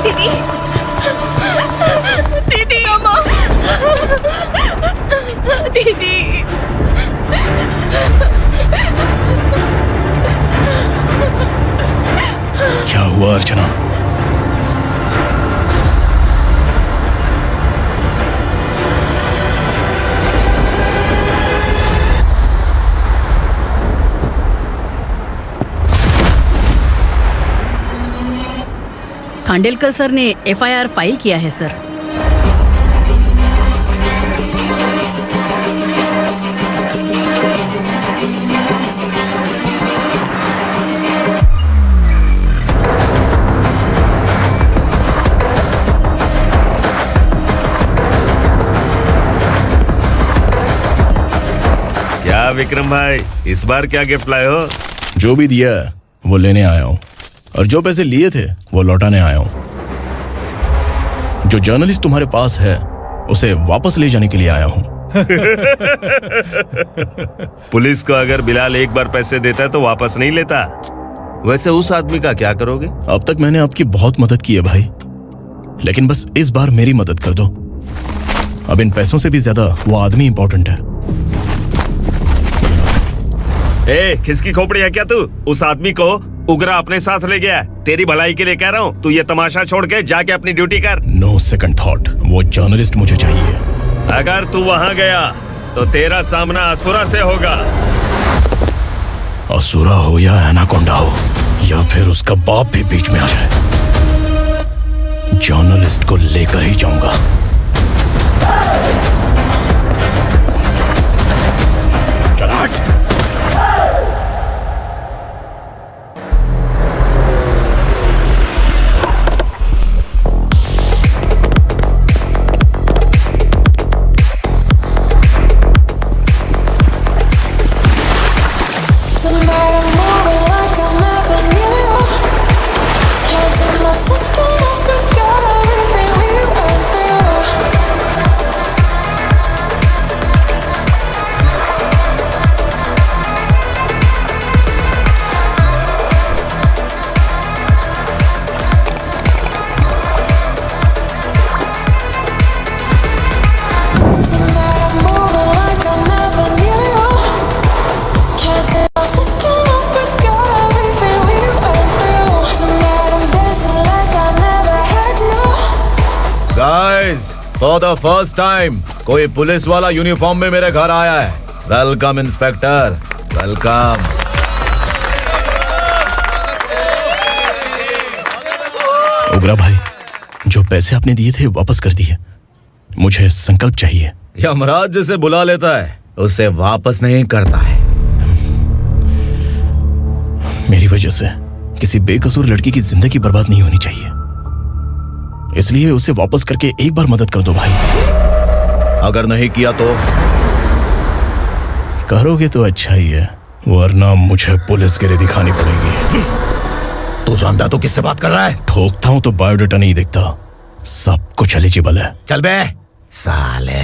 दीदी, दीदी, अम्मा, दीदी। क्या हुआ अर्चना? खांडेलकर सर ने एफआईआर फाइल किया है सर। क्या विक्रम भाई, इस बार क्या गिफ्ट लाए हो? जो भी दिया है वो लेने आया हूं, और जो पैसे लिए थे वो लौटाने आया हूं। जो जर्नलिस्ट तुम्हारे पास है उसे वापस ले जाने के लिए आया हूं। पुलिस को अगर बिलाल एक बार पैसे देता है तो वापस नहीं लेता। वैसे उस आदमी का क्या करोगे? अब तक मैंने आपकी बहुत मदद की है भाई, लेकिन बस इस बार मेरी मदद कर दो। अब इन पैसों से भी ज्यादा वो आदमी इंपॉर्टेंट है। ए, किसकी खोपड़ी है क्या तू? उस आदमी को उगरा अपने साथ ले गया। तेरी भलाई के लिए कह रहा हूँ, तू ये तमाशा छोड़ के जाके अपनी ड्यूटी कर। नो सेकंड थॉट, वो जर्नलिस्ट मुझे चाहिए। अगर तू वहाँ गया तो तेरा सामना असुरा से होगा। असुरा हो या एनाकोंडा हो, या फिर उसका बाप भी बीच में आ जाए, जर्नलिस्ट को लेकर ही जाऊंगा। चल हट। फॉर द फर्स्ट टाइम कोई पुलिस वाला यूनिफॉर्म में मेरे घर आया है। Welcome inspector, welcome. उग्रा भाई, जो पैसे आपने दिए थे वापस कर दिए। मुझे संकल्प चाहिए। यमराज जिसे बुला लेता है उसे वापस नहीं करता है। मेरी वजह से किसी बेकसूर लड़की की जिंदगी बर्बाद नहीं होनी चाहिए, इसलिए उसे वापस करके एक बार मदद कर दो भाई। अगर नहीं किया तो? करोगे तो अच्छा ही है, वरना मुझे पुलिस गिरी दिखानी पड़ेगी। तू जानता तो किससे बात कर रहा है? ठोकता हूं तो बायोडाटा नहीं दिखता, सब कुछ एलिजिबल है। चल बे साले।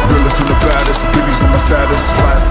Realest and the baddest, biggies in my status, flash.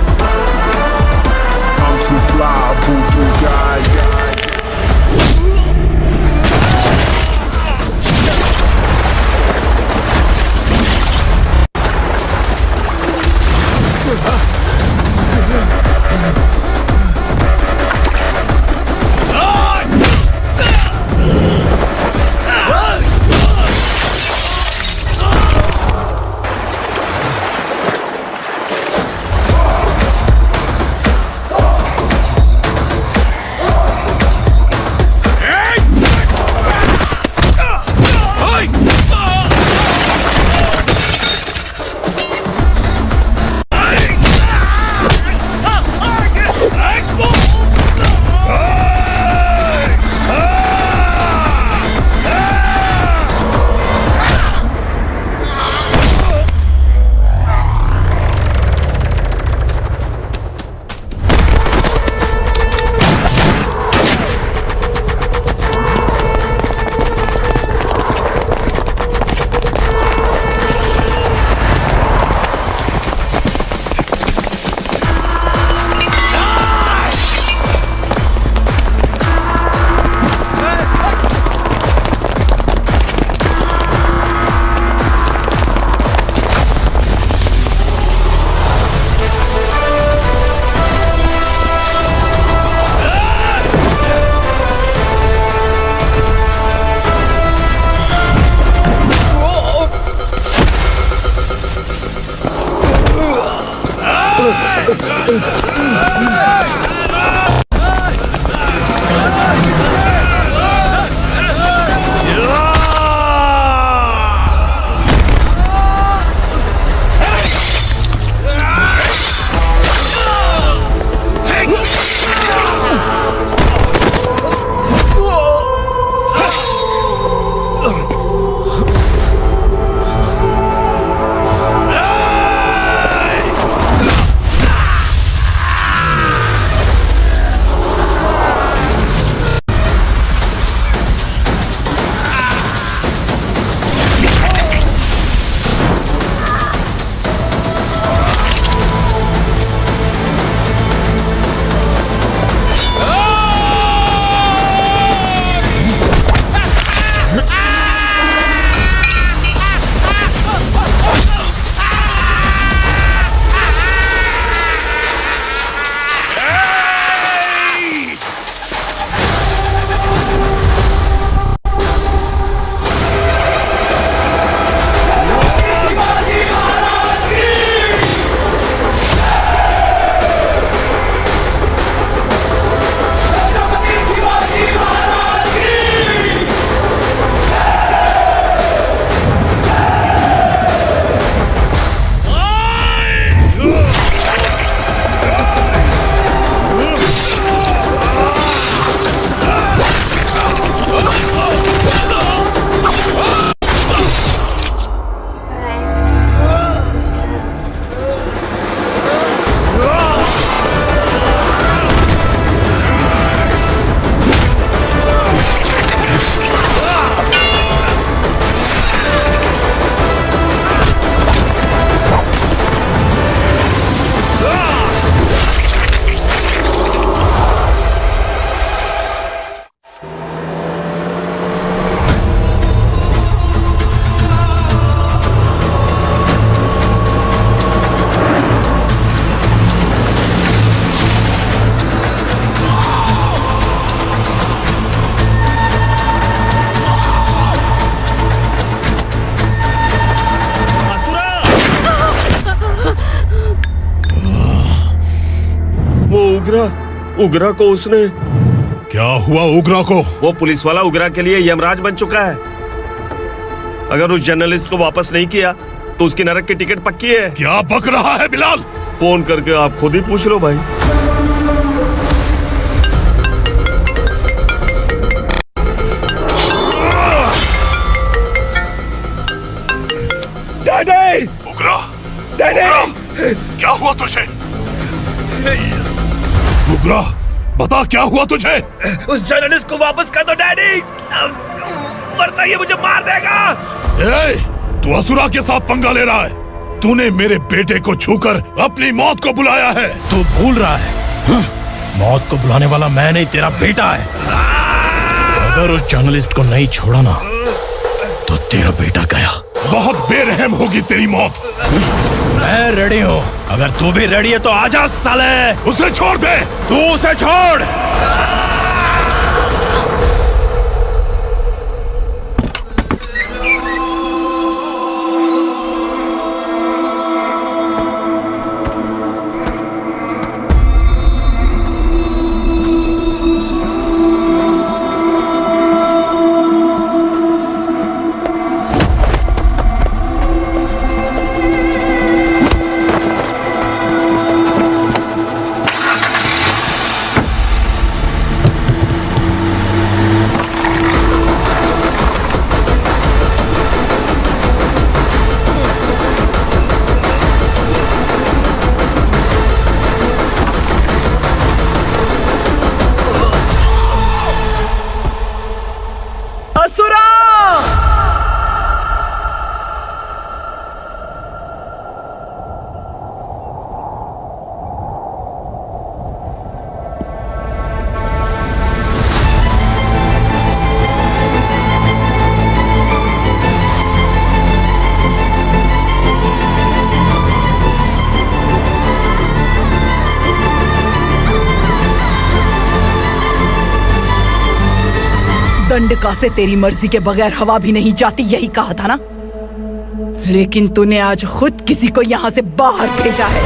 उगरा को उसने। क्या हुआ उगरा को? वो पुलिस वाला उगरा के लिए यमराज बन चुका है। अगर उस जर्नलिस्ट को वापस नहीं किया तो उसकी नरक की टिकट पक्की है। क्या बक रहा है बिलाल? फोन करके आप खुद ही पूछ लो भाई। डैडी! उगरा! डैडी! क्या हुआ तुझे? उगरा, बता क्या हुआ तुझे? उस जर्नलिस्ट को वापस कर दो डैडी, वरना ये मुझे मार देगा। ए, तू असुरा के साथ पंगा ले रहा है। तूने मेरे बेटे को छूकर अपनी मौत को बुलाया है। तू भूल रहा है, मौत को बुलाने वाला मैं नहीं, तेरा बेटा है। अगर उस जर्नलिस्ट को नहीं छोड़ा ना तो तेरा बेटा गया। बहुत बेरहम होगी तेरी मौत। मैं रेडी हूँ, अगर तू भी रेडी है तो आजा साले। उसे छोड़ दे। तू उसे छोड़। दंडका से तेरी मर्जी के बगैर हवा भी नहीं जाती, यही कहा था ना। लेकिन तूने आज खुद किसी को यहां से बाहर भेजा है।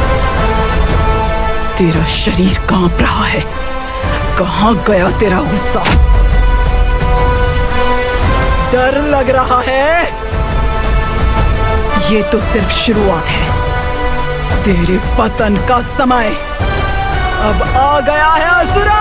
तेरा शरीर कांप रहा है। कहां गया तेरा गुस्सा? डर लग रहा है? ये तो सिर्फ शुरुआत है। तेरे पतन का समय अब आ गया है असुरा।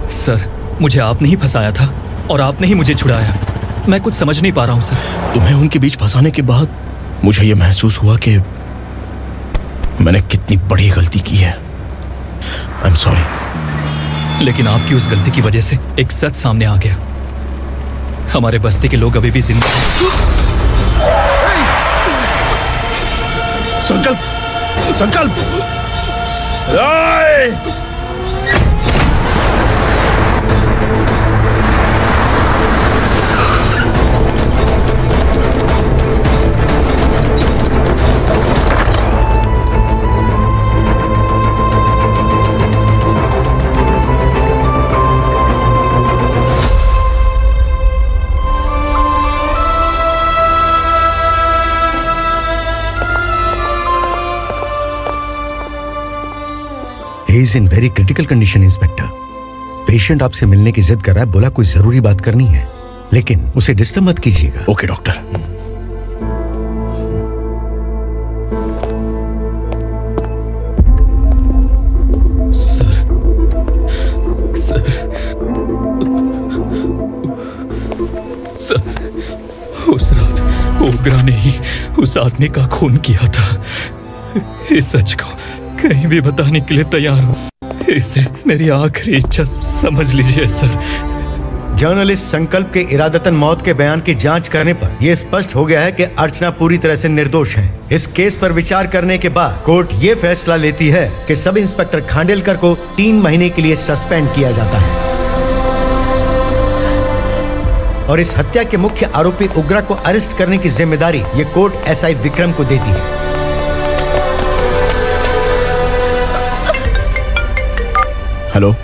सर, मुझे आपने ही फंसाया था और आपने ही मुझे छुड़ाया। मैं कुछ समझ नहीं पा रहा हूँ सर। तुम्हें उनके बीच फंसाने के बाद मुझे यह महसूस हुआ कि मैंने कितनी बड़ी गलती की है। I am sorry. लेकिन आपकी उस गलती की वजह से एक सच सामने आ गया। हमारे बस्ती के लोग अभी भी जिंदा हैं। संकल्प, संकल्प। He is in very critical condition, inspector. Patient आपसे मिलने की जिद कर रहा है, बोला कुछ जरूरी बात करनी है, लेकिन उसे डिस्टर्ब मत कीजिएगा। Okay doctor. सर, उस रात उग्रा ने ही उस आदमी का खून किया था। इस सच को कहीं भी बताने के लिए तैयार हूँ। इसे मेरी आखिरी इच्छा समझ लीजिए सर। जर्नलिस्ट संकल्प के इरादतन मौत के बयान की जांच करने पर यह स्पष्ट हो गया है कि अर्चना पूरी तरह से निर्दोष है। इस केस पर विचार करने के बाद कोर्ट ये फैसला लेती है कि सब इंस्पेक्टर खांडेलकर को 3 महीने के लिए सस्पेंड किया जाता है और इस हत्या के मुख्य आरोपी उग्रा को अरेस्ट करने की जिम्मेदारी ये कोर्ट एसआई विक्रम को देती है। हेलो,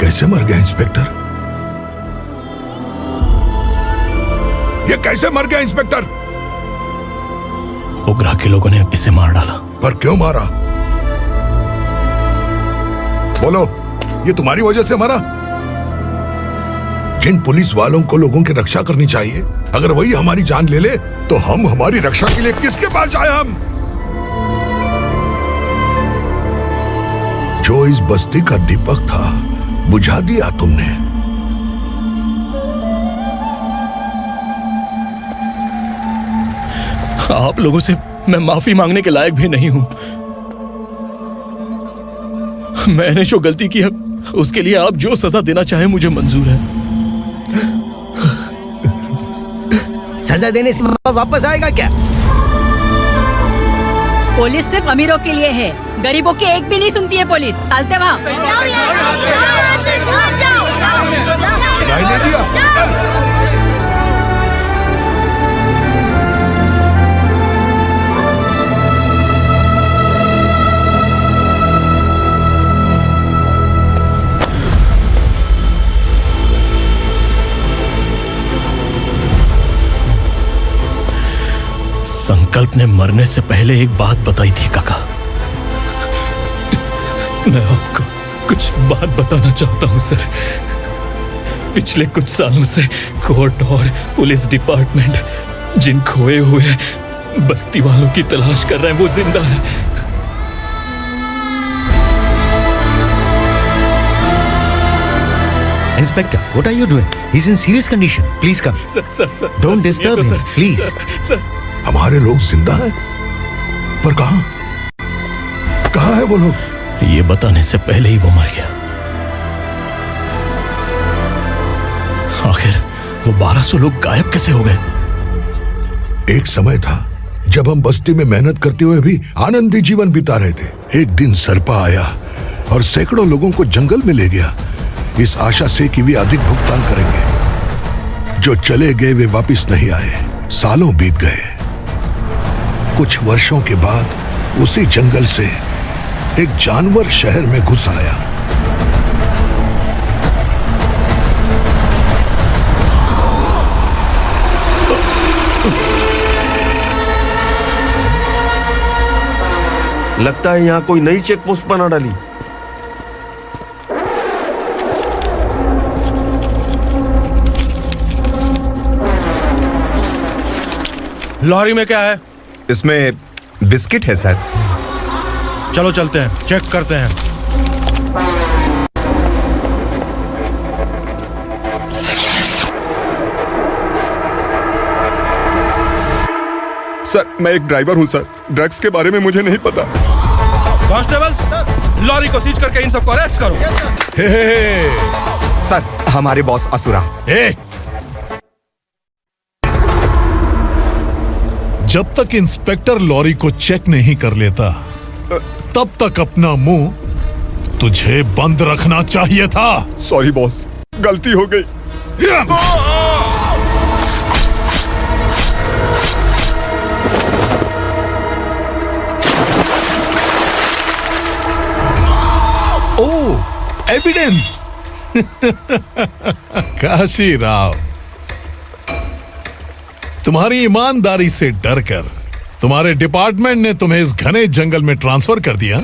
कैसे मर गया इंस्पेक्टर? ये कैसे मर गया इंस्पेक्टर? उग्रा के लोगों ने इसे मार डाला। पर क्यों मारा? बोलो, ये तुम्हारी वजह से मरा? जिन पुलिस वालों को लोगों की रक्षा करनी चाहिए, अगर वही हमारी जान ले ले तो हम हमारी रक्षा के लिए किसके पास जाए? हम जो इस बस्ती का दीपक था बुझा दिया तुमने। आप लोगों से मैं माफी मांगने के लायक भी नहीं हूं। मैंने जो गलती की है उसके लिए आप जो सजा देना चाहें मुझे मंजूर है। सजा देने से वापस आएगा क्या? पुलिस सिर्फ अमीरों के लिए है, गरीबों की एक भी नहीं सुनती है पुलिस। चलते वहाँ। सुनाई नहीं दिया? संकल्प ने मरने से पहले एक बात बताई थी काका। मैं आपको कुछ बात बताना चाहता हूं सर। पिछले कुछ सालों से कोर्ट और पुलिस डिपार्टमेंट जिन खोए हुए बस्ती वालों की तलाश कर रहे हैं वो जिंदा है। Inspector, what are you doing? He's in serious condition. Please come. Sir, Don't disturb him, please. Sir, हमारे लोग जिंदा हैं? पर कहां? कहां है वो लोग? ये बताने से पहले ही वो मर गया। आखिर वो 1200 लोग गायब कैसे हो गए? एक समय था जब हम बस्ती में मेहनत करते हुए भी आनंदी जीवन बिता रहे थे। एक दिन सरपा आया और सैकड़ों लोगों को जंगल में ले गया, इस आशा से कि वे अधिक भुगतान करेंगे। जो चले गए वे वापस नहीं आए। सालों बीत गए। कुछ वर्षों के बाद उसी जंगल से एक जानवर शहर में घुस आया। लगता है यहाँ कोई नई चेक पोस्ट बना डाली। लॉरी में क्या है? इसमें बिस्किट है सर। चलो चलते हैं, चेक करते हैं। सर, मैं एक ड्राइवर हूं सर। ड्रग्स के बारे में मुझे नहीं पता। कांस्टेबल, लॉरी को सीज करके इन सबको अरेस्ट करो। सर, हमारे बॉस असुरा। जब तक इंस्पेक्टर लॉरी को चेक नहीं कर लेता तब तक अपना मुंह तुझे बंद रखना चाहिए था। सॉरी बॉस, गलती हो गई। एविडेंस। काशी राव, तुम्हारी ईमानदारी से डरकर तुम्हारे डिपार्टमेंट ने तुम्हें इस घने जंगल में ट्रांसफर कर दिया।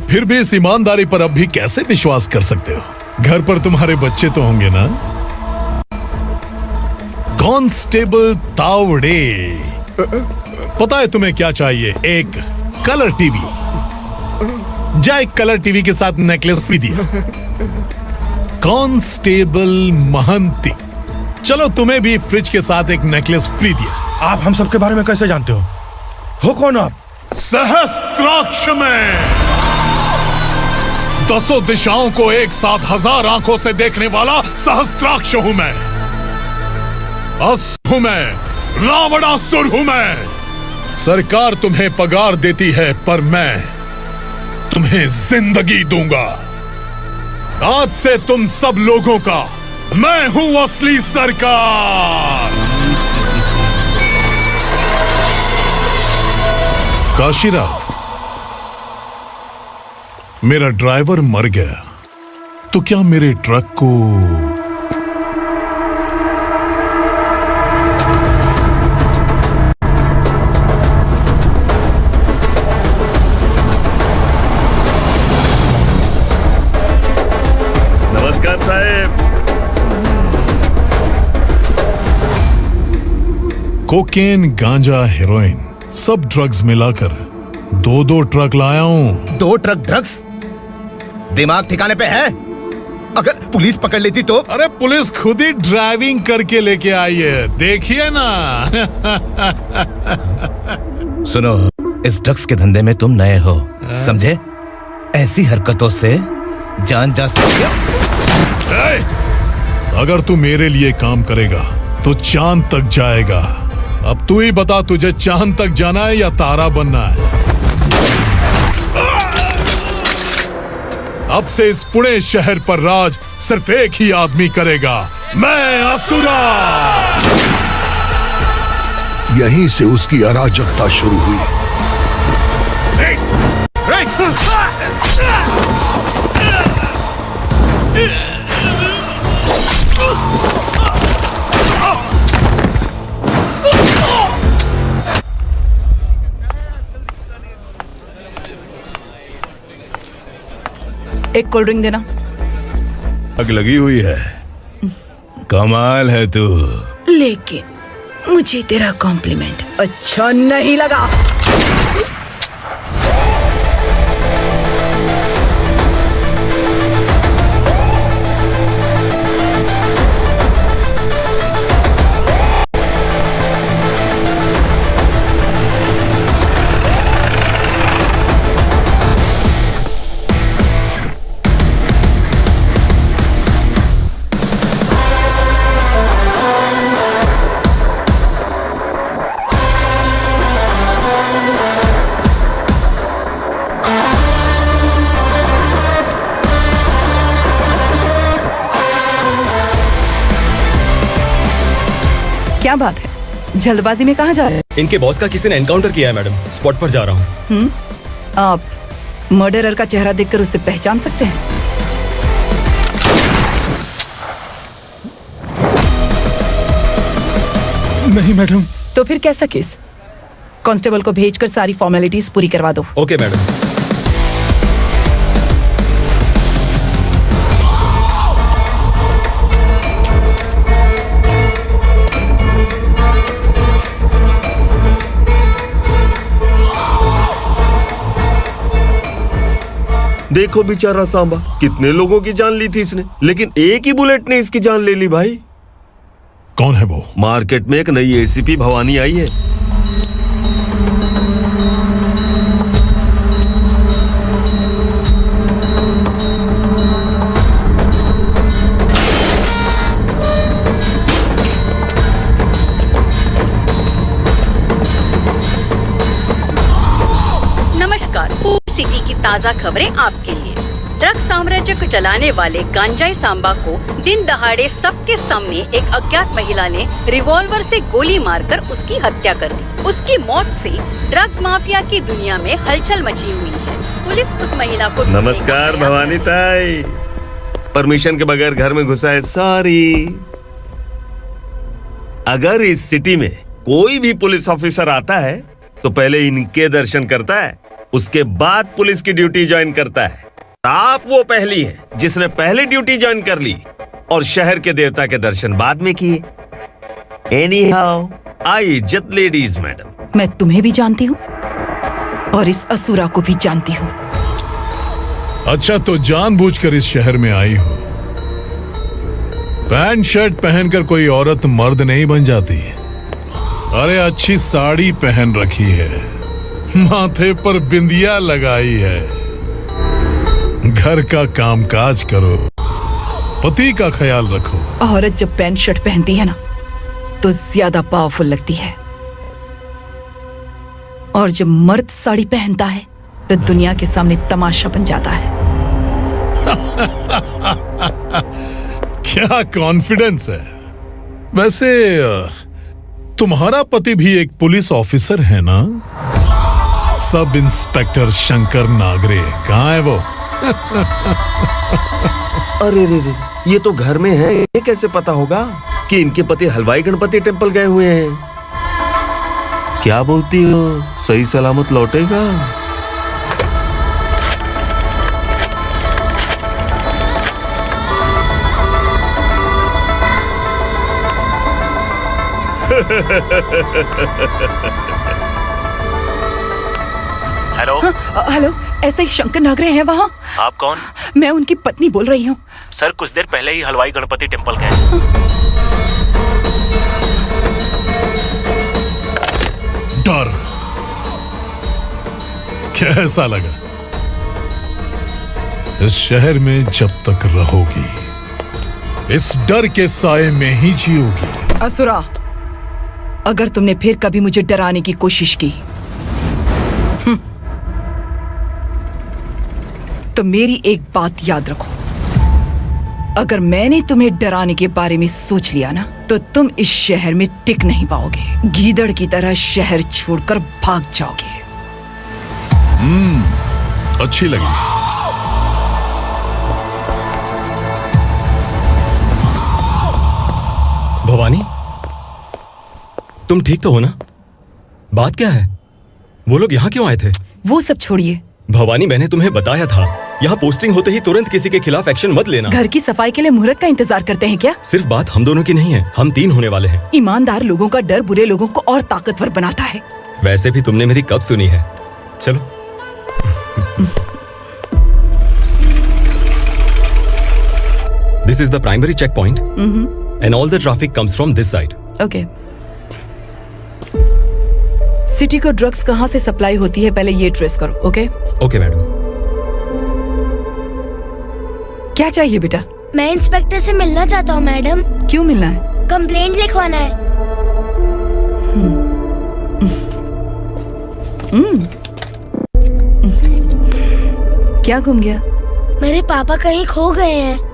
फिर भी इस ईमानदारी पर अब भी कैसे विश्वास कर सकते हो? घर पर तुम्हारे बच्चे तो होंगे ना? कांस्टेबल तावड़े, पता है तुम्हें क्या चाहिए? एक कलर टीवी। जा एक कलर टीवी के साथ नेकलेस भी दिया। कांस्टेबल महंती, चलो तुम्हें भी फ्रिज के साथ एक नेकलेस फ्री दिया। आप हम सबके बारे में कैसे जानते हो कौन आप? सहस्त्राक्ष में 10 दिशाओं को एक साथ 1000 आंखों से देखने वाला सहस्त्राक्ष हूं मैं। असुर हूं मैं, रावणासुर हूं मैं। सरकार तुम्हें पगार देती है पर मैं तुम्हें जिंदगी दूंगा। आज से तुम सब लोगों का मैं हूं असली सरकार। काशीराव, मेरा ड्राइवर मर गया तो क्या मेरे ट्रक को नमस्कार साहब। कोकेन, गांजा, हेरोइन सब ड्रग्स मिलाकर 2 ट्रक लाया हूं। 2 ट्रक ड्रग्स? दिमाग ठिकाने पे है? अगर पुलिस पकड़ लेती तो? अरे पुलिस खुद ही ड्राइविंग करके लेके आई है, देखिए ना। सुनो, इस ड्रग्स के धंधे में तुम नए हो, समझे? ऐसी हरकतों से जान जा सकती है। अगर तू मेरे लिए काम करेगा तो चांद तक जाएगा। अब तू ही बता, तुझे चांद तक जाना है या तारा बनना है? अब से इस पुणे शहर पर राज सिर्फ एक ही आदमी करेगा, मैं असुरा। यहीं से उसकी अराजकता शुरू हुई। एक कोल्ड ड्रिंक देना। आग लगी हुई है। कमाल है तू। लेकिन मुझे तेरा कॉम्प्लीमेंट अच्छा नहीं लगा। क्या बात है, जल्दबाजी में कहाँ जा रहे हैं? इनके बॉस का किसी ने एनकाउंटर किया है मैडम, स्पॉट पर जा रहा हूँ। आप मर्डरर का चेहरा देखकर उसे पहचान सकते हैं? नहीं मैडम। तो फिर कैसा केस? कांस्टेबल को भेजकर सारी फॉर्मेलिटीज पूरी करवा दो। Okay madam. देखो बेचारा सांबा, कितने लोगों की जान ली थी इसने, लेकिन एक ही बुलेट ने इसकी जान ले ली भाई। कौन है वो? मार्केट में एक नई एसीपी भवानी आई है। नमस्कार, सिटी की ताज़ा खबरें आपके लिए। ड्रग साम्राज्य को चलाने वाले गांजाई सांबा को दिन दहाड़े सबके सामने एक अज्ञात महिला ने रिवॉल्वर से गोली मारकर उसकी हत्या कर दी। उसकी मौत से ड्रग्स माफिया की दुनिया में हलचल मची हुई है। पुलिस उस महिला को नमस्कार भवानी ताई, परमिशन के बगैर घर में घुसा है, सॉरी। अगर इस सिटी में कोई भी पुलिस ऑफिसर आता है तो पहले इनके दर्शन करता है, उसके बाद पुलिस की ड्यूटी ज्वाइन करता है। आप वो पहली हैं जिसने पहले ड्यूटी ज्वाइन कर ली और शहर के देवता के दर्शन बाद में किए। एनीहाउ, आई इज्जत लेडीज मैडम। मैं तुम्हें भी जानती हूँ और इस असुरा को भी जानती हूँ। अच्छा, तो जानबूझकर इस शहर में आई हो। पैंट शर्ट पहनकर कोई औरत मर्द नहीं बन जाती। अरे अच्छी साड़ी पहन रखी है, माथे पर बिंदिया लगाई है, घर का कामकाज करो, पति का ख्याल रखो। औरत जब पैंट शर्ट पहनती है ना तो ज्यादा पावरफुल लगती है, और जब मर्द साड़ी पहनता है तो दुनिया के सामने तमाशा बन जाता है। क्या कॉन्फिडेंस है। वैसे तुम्हारा पति भी एक पुलिस ऑफिसर है ना? सब इंस्पेक्टर शंकर नागरे, कहाँ है वो? अरे रे रे, ये तो घर में है, ये कैसे पता होगा कि इनके पति हलवाई गणपति टेम्पल गए हुए हैं? क्या बोलती हो, सही सलामत लौटेगा? हेलो। हेलो, ऐसे ही शंकर नागरे हैं वहाँ? आप कौन? मैं उनकी पत्नी बोल रही हूँ। सर कुछ देर पहले ही हलवाई गणपति टेम्पल गए। डर कैसा लगा? इस शहर में जब तक रहोगी इस डर के साए में ही जियोगी। असुरा, अगर तुमने फिर कभी मुझे डराने की कोशिश की तो मेरी एक बात याद रखो, अगर मैंने तुम्हें डराने के बारे में सोच लिया ना तो तुम इस शहर में टिक नहीं पाओगे। गीदड़ की तरह शहर छोड़कर भाग जाओगे। अच्छी लगी। भवानी, तुम ठीक तो हो ना? बात क्या है? वो लोग यहाँ क्यों आए थे? वो सब छोड़िए भवानी, मैंने तुम्हें बताया था यहाँ पोस्टिंग होते ही तुरंत किसी के खिलाफ एक्शन मत लेना। घर की सफाई के लिए मुहूर्त का इंतजार करते हैं क्या? सिर्फ बात हम दोनों की नहीं है, हम 3 होने वाले हैं। ईमानदार लोगों का डर बुरे लोगों को और ताकतवर बनाता है। वैसे भी तुमने मेरी कब सुनी है। चलो। This is the primary checkpoint and all the traffic comes from this side. Okay. City को ड्रग्स कहाँ से सप्लाई होती है पहले ये ट्रेस करो। ओके? Okay madam. क्या चाहिए बेटा? मैं इंस्पेक्टर से मिलना चाहता हूँ मैडम। क्यों मिलना है? कंप्लेंट लिखवाना है। क्या गुम गया? मेरे पापा कहीं खो गए हैं।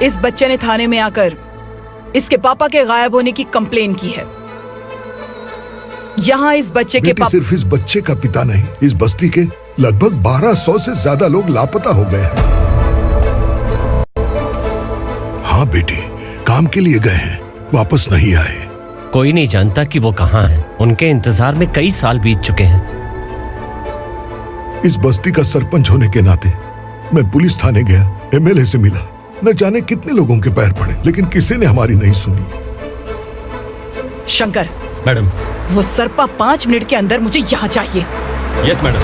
इस बच्चे ने थाने में आकर इसके पापा के गायब होने की कंप्लेन की है। यहाँ इस बच्चे के पापा सिर्फ इस बच्चे का पिता नहीं, इस बस्ती के लगभग 1200 से ज्यादा लोग लापता हो गए हैं। हाँ बेटी, काम के लिए गए हैं, वापस नहीं आए। कोई नहीं जानता कि वो कहाँ हैं। उनके इंतजार में कई साल बीत चुके हैं। इस बस्ती का सरपंच होने के नाते मैं पुलिस थाने गया, एमएलए से मिला, न जाने कितने लोगों के पैर पड़े, लेकिन किसी ने हमारी नहीं सुनी। शंकर। मैडम। वो सरपा 5 मिनट के अंदर मुझे यहाँ चाहिए। Yes madam.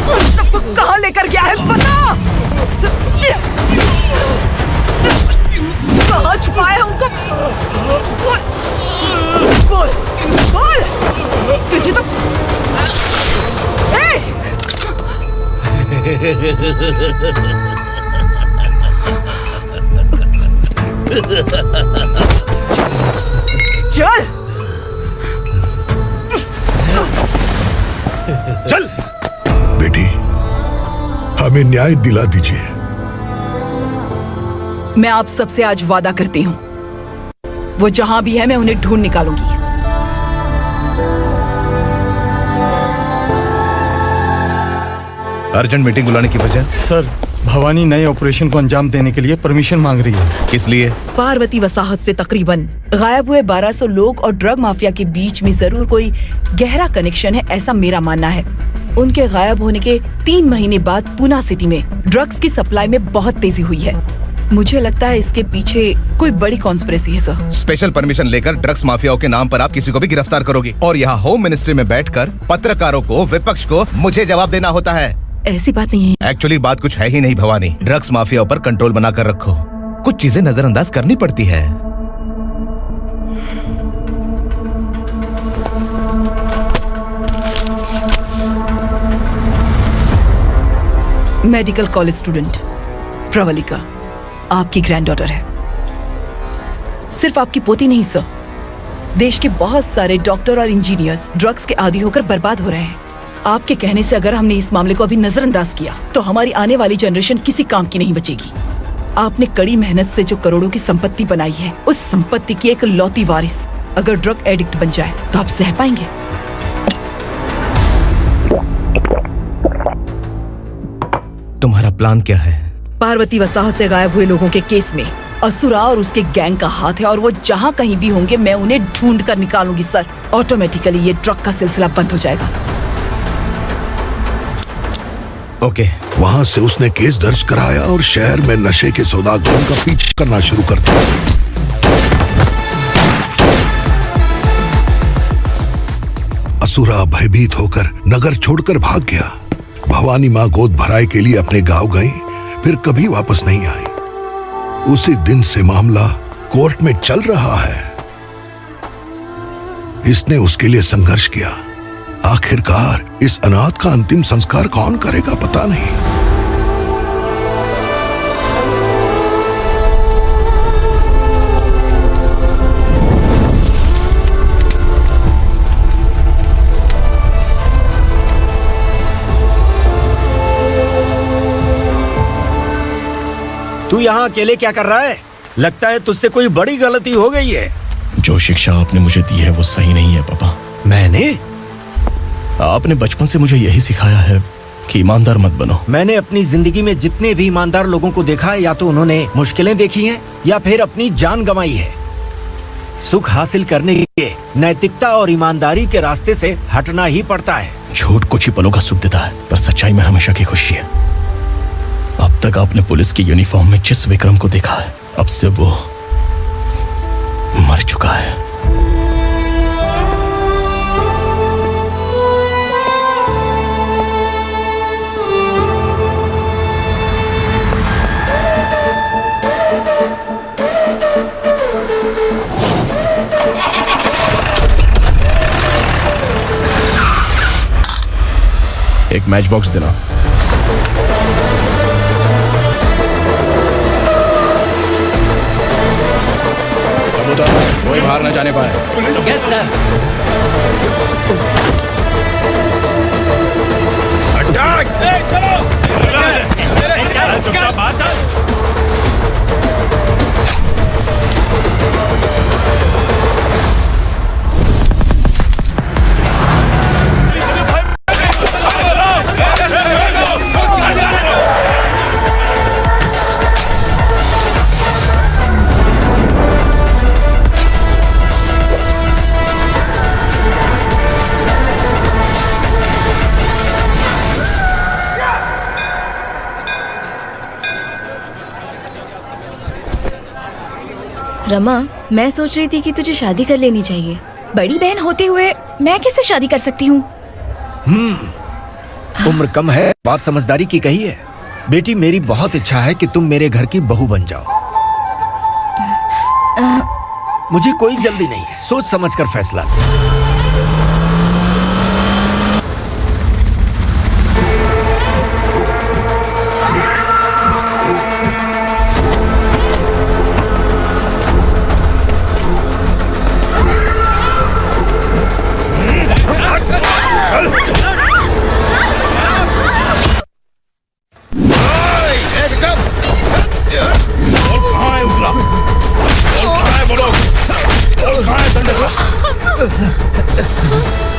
उन सबको कहाँ लेकर गया है बता। कहाँ छुपाया उनको? बोल बोल तुझे तो चल चल बेटी, हमें न्याय दिला दीजिए। मैं आप सबसे आज वादा करती हूँ, वो जहां भी है मैं उन्हें ढूंढ निकालूंगी। अर्जेंट मीटिंग बुलाने की वजह? सर, भवानी नए ऑपरेशन को अंजाम देने के लिए परमिशन मांग रही है। किस लिए? पार्वती वसाहत से तकरीबन गायब हुए 1200 लोग और ड्रग माफिया के बीच में जरूर कोई गहरा कनेक्शन है, ऐसा मेरा मानना है। उनके गायब होने के 3 महीने बाद पूना सिटी में ड्रग्स की सप्लाई में बहुत तेजी हुई है। मुझे लगता है इसके पीछे कोई बड़ी कॉन्स्पिरेसी है सर। स्पेशल परमिशन लेकर ड्रग्स माफियाओं के नाम पर आप किसी को भी गिरफ्तार करोगे और यहाँ होम मिनिस्ट्री में बैठकर पत्रकारों को, विपक्ष को मुझे जवाब देना होता है। ऐसी बात नहीं है। एक्चुअली बात कुछ है ही नहीं भवानी। ड्रग्स माफियाओं पर कंट्रोल बनाकर रखो। कुछ चीजें नजरअंदाज करनी पड़ती है। मेडिकल कॉलेज स्टूडेंट प्रवलिका आपकी ग्रैंडडॉटर है। सिर्फ आपकी पोती नहीं सर, देश के बहुत सारे डॉक्टर और इंजीनियर्स ड्रग्स के आदी होकर बर्बाद हो रहे हैं। आपके कहने से अगर हमने इस मामले को अभी नजरअंदाज किया तो हमारी आने वाली जनरेशन किसी काम की नहीं बचेगी। आपने कड़ी मेहनत से जो करोड़ों की संपत्ति बनाई है, उस संपत्ति की एक लौती वारिस अगर ड्रग एडिक्ट बन जाए तो आप सह पाएंगे? तुम्हारा प्लान क्या है? पार्वती वसाहत से गायब हुए लोगों के केस में असुरा और उसके गैंग का हाथ है और वो जहाँ कहीं भी होंगे मैं उन्हें ढूंढ कर निकालूंगी सर। ऑटोमेटिकली ये ड्रग का सिलसिला बंद हो जाएगा। ओके। वहाँ से उसने केस दर्ज कराया और शहर में नशे के सौदागरों का पीछा करना शुरू कर दिया। असुरा भयभीत होकर नगर छोड़कर भाग गया। भवानी माँ गोद भराई के लिए अपने गांव गई, फिर कभी वापस नहीं आई। उसी दिन से मामला कोर्ट में चल रहा है। इसने उसके लिए संघर्ष किया। आखिरकार इस अनाथ का अंतिम संस्कार कौन करेगा पता नहीं। तू यहाँ अकेले क्या कर रहा है? लगता है तुझसे कोई बड़ी गलती हो गई है। जो शिक्षा आपने मुझे दी है वो सही नहीं है पापा। मैंने? आपने बचपन से मुझे यही सिखाया है कि ईमानदार मत बनो। मैंने अपनी जिंदगी में जितने भी ईमानदार लोगों को देखा है, या तो उन्होंने मुश्किलें देखी हैं या फिर अपनी जान गंवाई है। सुख हासिल करने के लिए नैतिकता और ईमानदारी के रास्ते से हटना ही पड़ता है। झूठ कुछ ही पलों का सुख देता है, पर सच्चाई में हमेशा की खुशी है। अब तक आपने पुलिस की यूनिफॉर्म में जिस विक्रम को देखा है, अब से वो मर चुका है। एक मैच बॉक्स देना। कोई बाहर ना जाने पाए। Yes sir. रमा, मैं सोच रही थी कि तुझे शादी कर लेनी चाहिए। बड़ी बहन होते हुए मैं कैसे शादी कर सकती हूँ? उम्र कम है, बात समझदारी की कही है। बेटी, मेरी बहुत इच्छा है कि तुम मेरे घर की बहू बन जाओ। मुझे कोई जल्दी नहीं है, सोच समझ कर फैसला लो।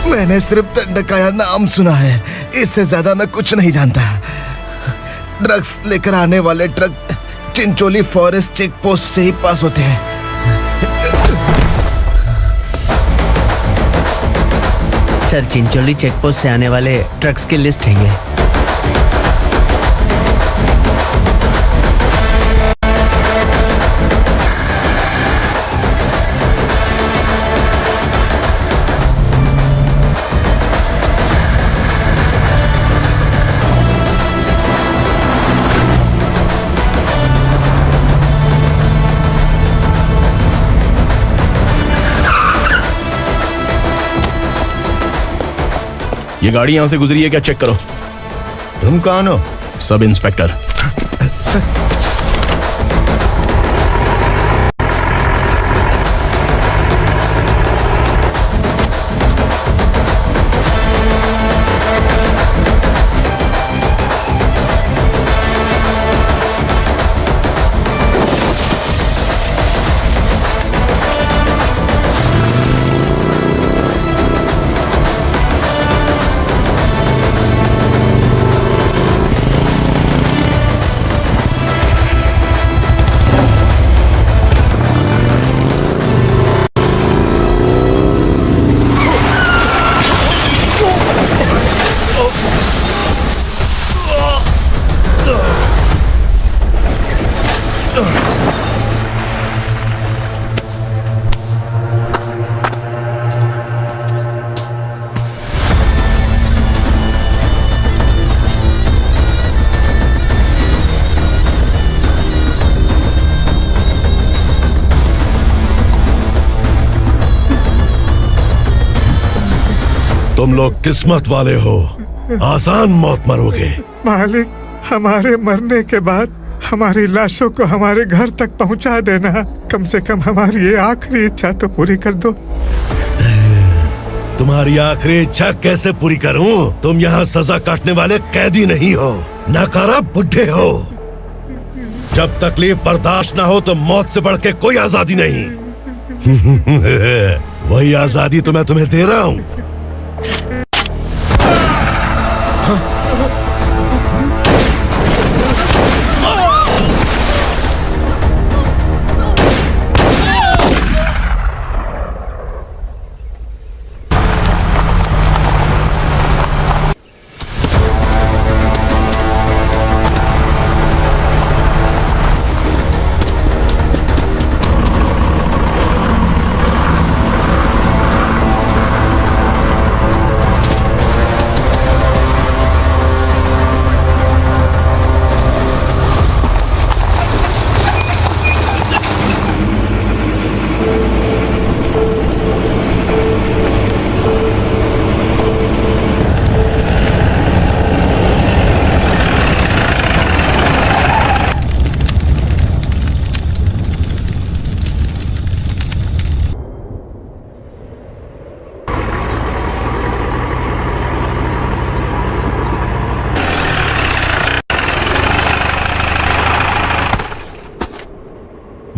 मैंने सिर्फ दंडकाया नाम सुना है, इससे ज्यादा मैं कुछ नहीं जानता। ड्रग्स लेकर आने वाले truck Chincholi forest check post से ही पास होते हैं। सर, चिंचोली चेक पोस्ट से आने वाले ट्रक्स की लिस्ट है ये। ये गाड़ी यहां से गुजरी है क्या, चेक करो। तुम कौन हो? Sub inspector. तुम लोग किस्मत वाले हो, आसान मौत मरोगे। मालिक, हमारे मरने के बाद हमारी लाशों को हमारे घर तक पहुंचा देना। कम से कम हमारी ये आखिरी इच्छा तो पूरी कर दो। तुम्हारी आखिरी इच्छा कैसे पूरी करूं? तुम यहाँ सजा काटने वाले कैदी नहीं हो, नकारा बुढ़े हो। जब तकलीफ बर्दाश्त ना हो तो मौत से बढ़ के कोई आजादी नहीं। वही आजादी तो मैं तुम्हें दे रहा हूँ।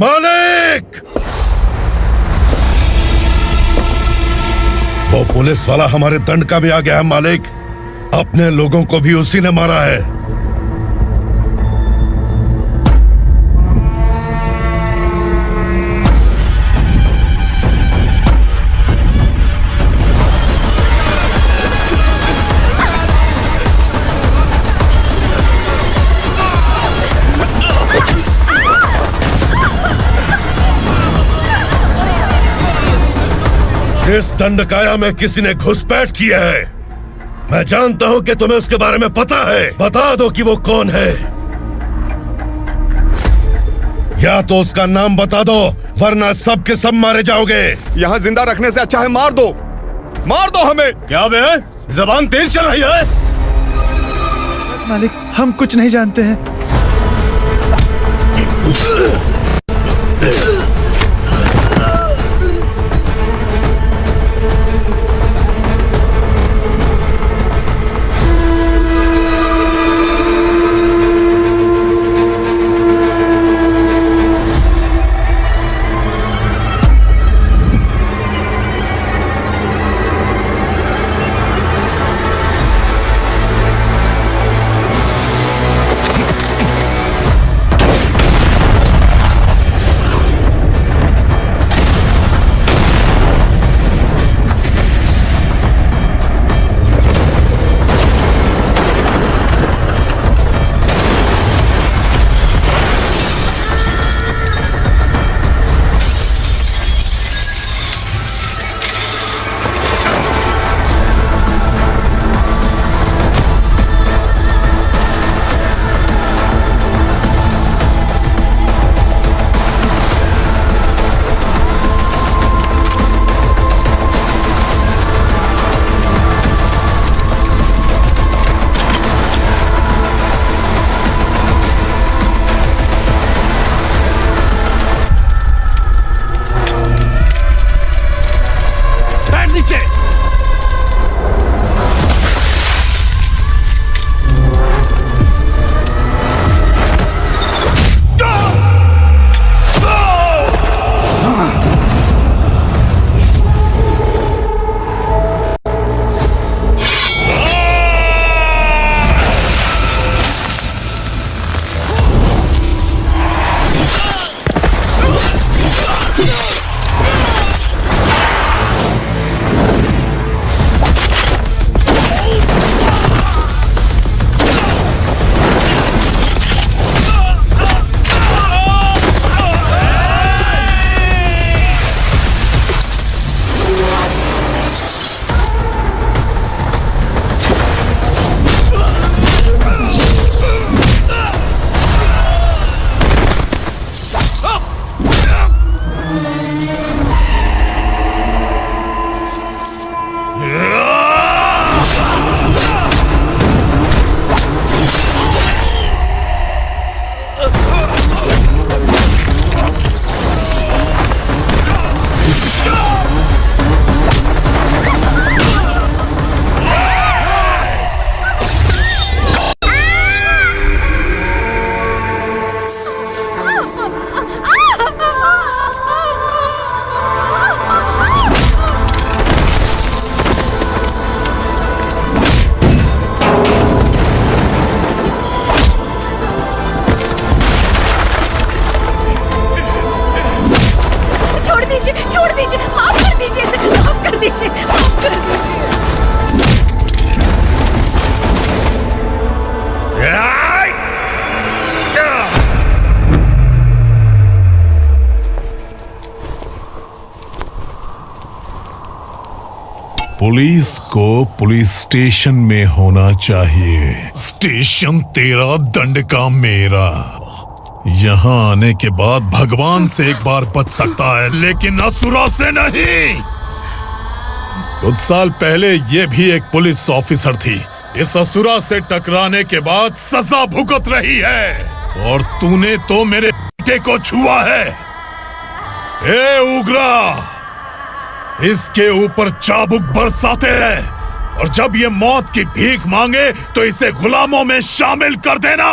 मालिक! वो पुलिस वाला हमारे दंडका में आ गया है मालिक। अपने लोगों को भी उसी ने मारा है। इस दंडकाया में किसी ने घुसपैठ किया है। मैं जानता हूं कि तुम्हें उसके बारे में पता है। बता दो कि वो कौन है, या तो उसका नाम बता दो, वरना सब के सब मारे जाओगे। यहाँ जिंदा रखने से अच्छा है मार दो हमें। क्या बे, जबान तेज चल रही है? मालिक, हम कुछ नहीं जानते हैं। पुलिस को पुलिस स्टेशन में होना चाहिए। स्टेशन तेरा, दंड का मेरा। यहाँ आने के बाद भगवान से एक बार बच सकता है, लेकिन असुरा से नहीं। कुछ साल पहले ये भी एक पुलिस ऑफिसर थी। इस असुरा से टकराने के बाद सजा भुगत रही है, और तूने तो मेरे बेटे को छुआ है। ए उग्रा, इसके ऊपर चाबुक बरसाते रहे, और जब ये मौत की भीख मांगे तो इसे गुलामों में शामिल कर देना।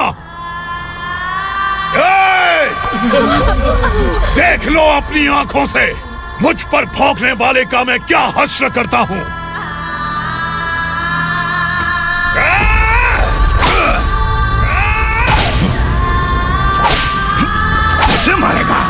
देख लो अपनी आंखों से मुझ पर भौंकने वाले का मैं क्या हश्र करता हूं। मुझे मारेगा।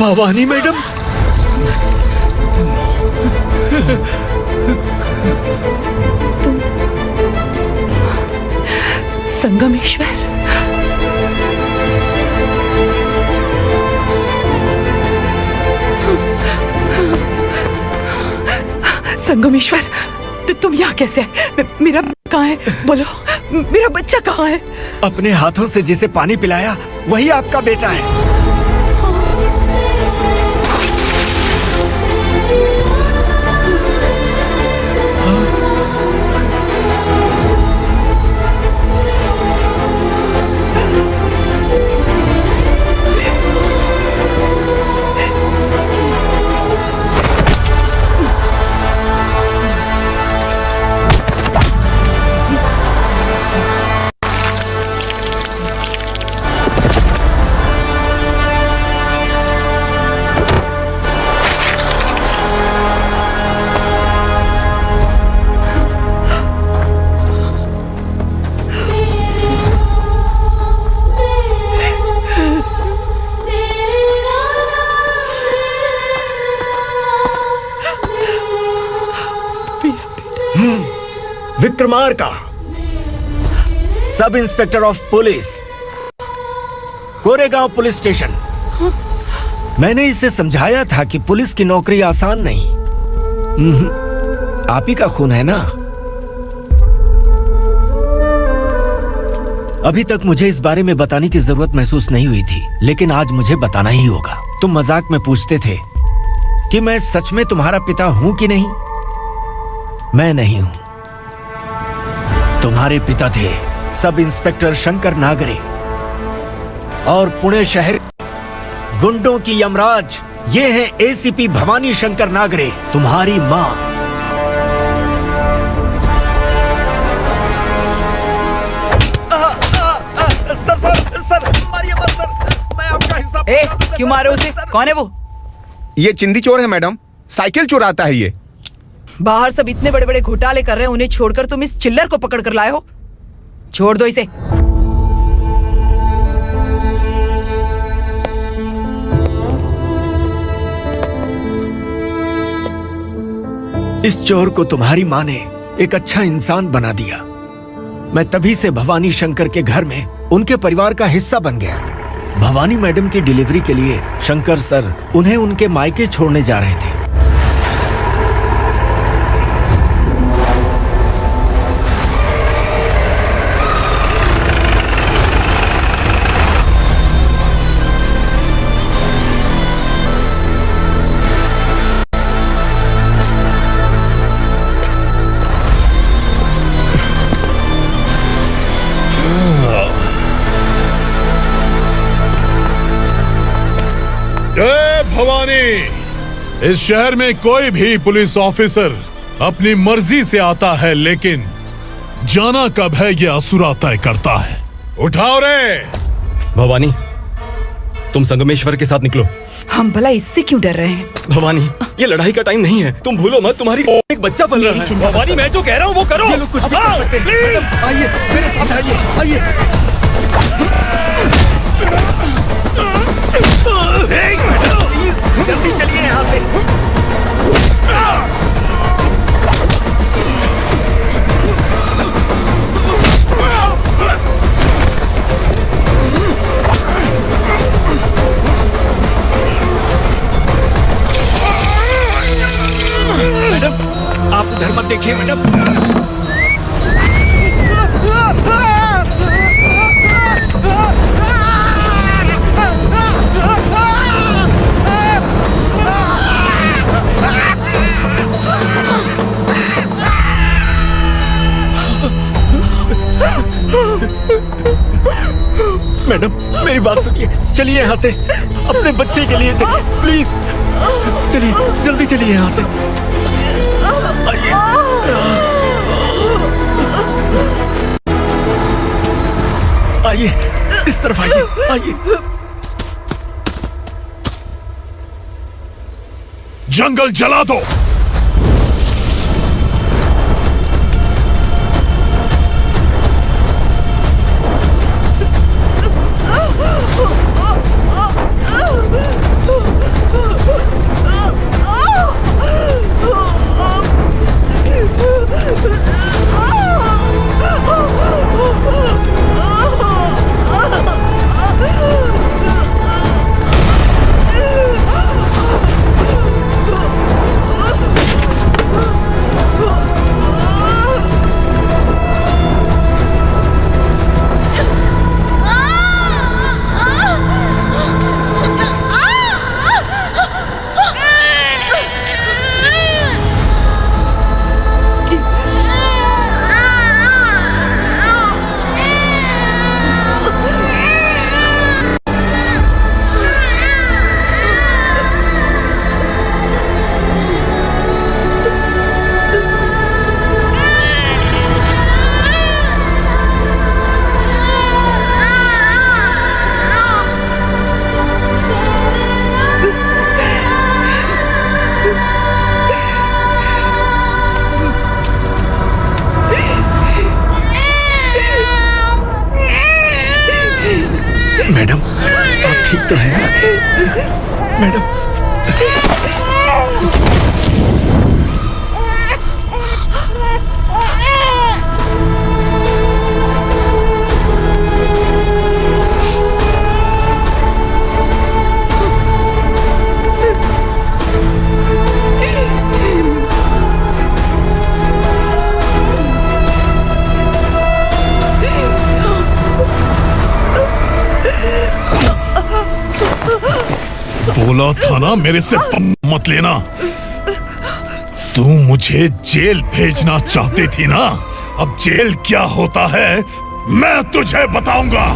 भवानी मैडम, संगमेश्वर, संगमेश्वर, तुम यहाँ कैसे आए? मेरा कहाँ है? बोलो, मेरा बच्चा कहाँ है? अपने हाथों से जिसे पानी पिलाया वही आपका बेटा है। Vikramarka, sub inspector of police, Koregaon police station. मैंने इसे समझाया था कि पुलिस की नौकरी आसान नहीं। आप ही का खून है ना। अभी तक मुझे इस बारे में बताने की जरूरत महसूस नहीं हुई थी, लेकिन आज मुझे बताना ही होगा। तुम मजाक में पूछते थे कि मैं सच में तुम्हारा पिता हूं कि नहीं। मैं नहीं हूं। तुम्हारे पिता थे सब इंस्पेक्टर शंकर नागरे, और पुणे शहर गुंडों की यमराज ये है एसीपी भवानी शंकर नागरे, तुम्हारी मां। सर, मारिए मत सर, मैं आपका हिस्सा। क्यों मारे उसे? कौन है वो? ये चिंदी चोर है मैडम, साइकिल चुराता है ये। बाहर सब इतने बड़े बड़े घोटाले कर रहे हैं, उन्हें छोड़कर तुम इस चिल्लर को पकड़ कर लाए हो। छोड़ दो इसे। इस चोर को तुम्हारी मां ने एक अच्छा इंसान बना दिया। मैं तभी से भवानी शंकर के घर में उनके परिवार का हिस्सा बन गया। भवानी मैडम की डिलीवरी के लिए शंकर सर उन्हें उनके मायके छोड़ने जा रहे थे। भवानी, इस शहर में कोई भी पुलिस ऑफिसर अपनी मर्जी से आता है, लेकिन जाना कब है ये असुरा तय करता है। उठाओ रे। भवानी, तुम संगमेश्वर के साथ निकलो। हम भला इससे क्यों डर रहे हैं? भवानी, ये लड़ाई का टाइम नहीं है। तुम भूलो मत, तुम्हारी एक बच्चा पल रहा है। भवानी, मैं जो कह रहा हूँ वो करो। ये लोग कुछ भी कर सकते हैं। आइए मेरे साथ, आइए। जल्दी चलिए यहाँ से। मैडम, आप उधर मत देखिए मैडम। मैडम, मेरी बात सुनिए। चलिए यहाँ से, अपने बच्चे के लिए चलिए, प्लीज। चलिए, जल्दी चलिए यहाँ से। आइए। आइए, इस तरफ आइए। जंगल जला दो। बोला था ना मेरे से मत लेना। तू मुझे जेल भेजना चाहती थी ना, अब जेल क्या होता है मैं तुझे बताऊंगा।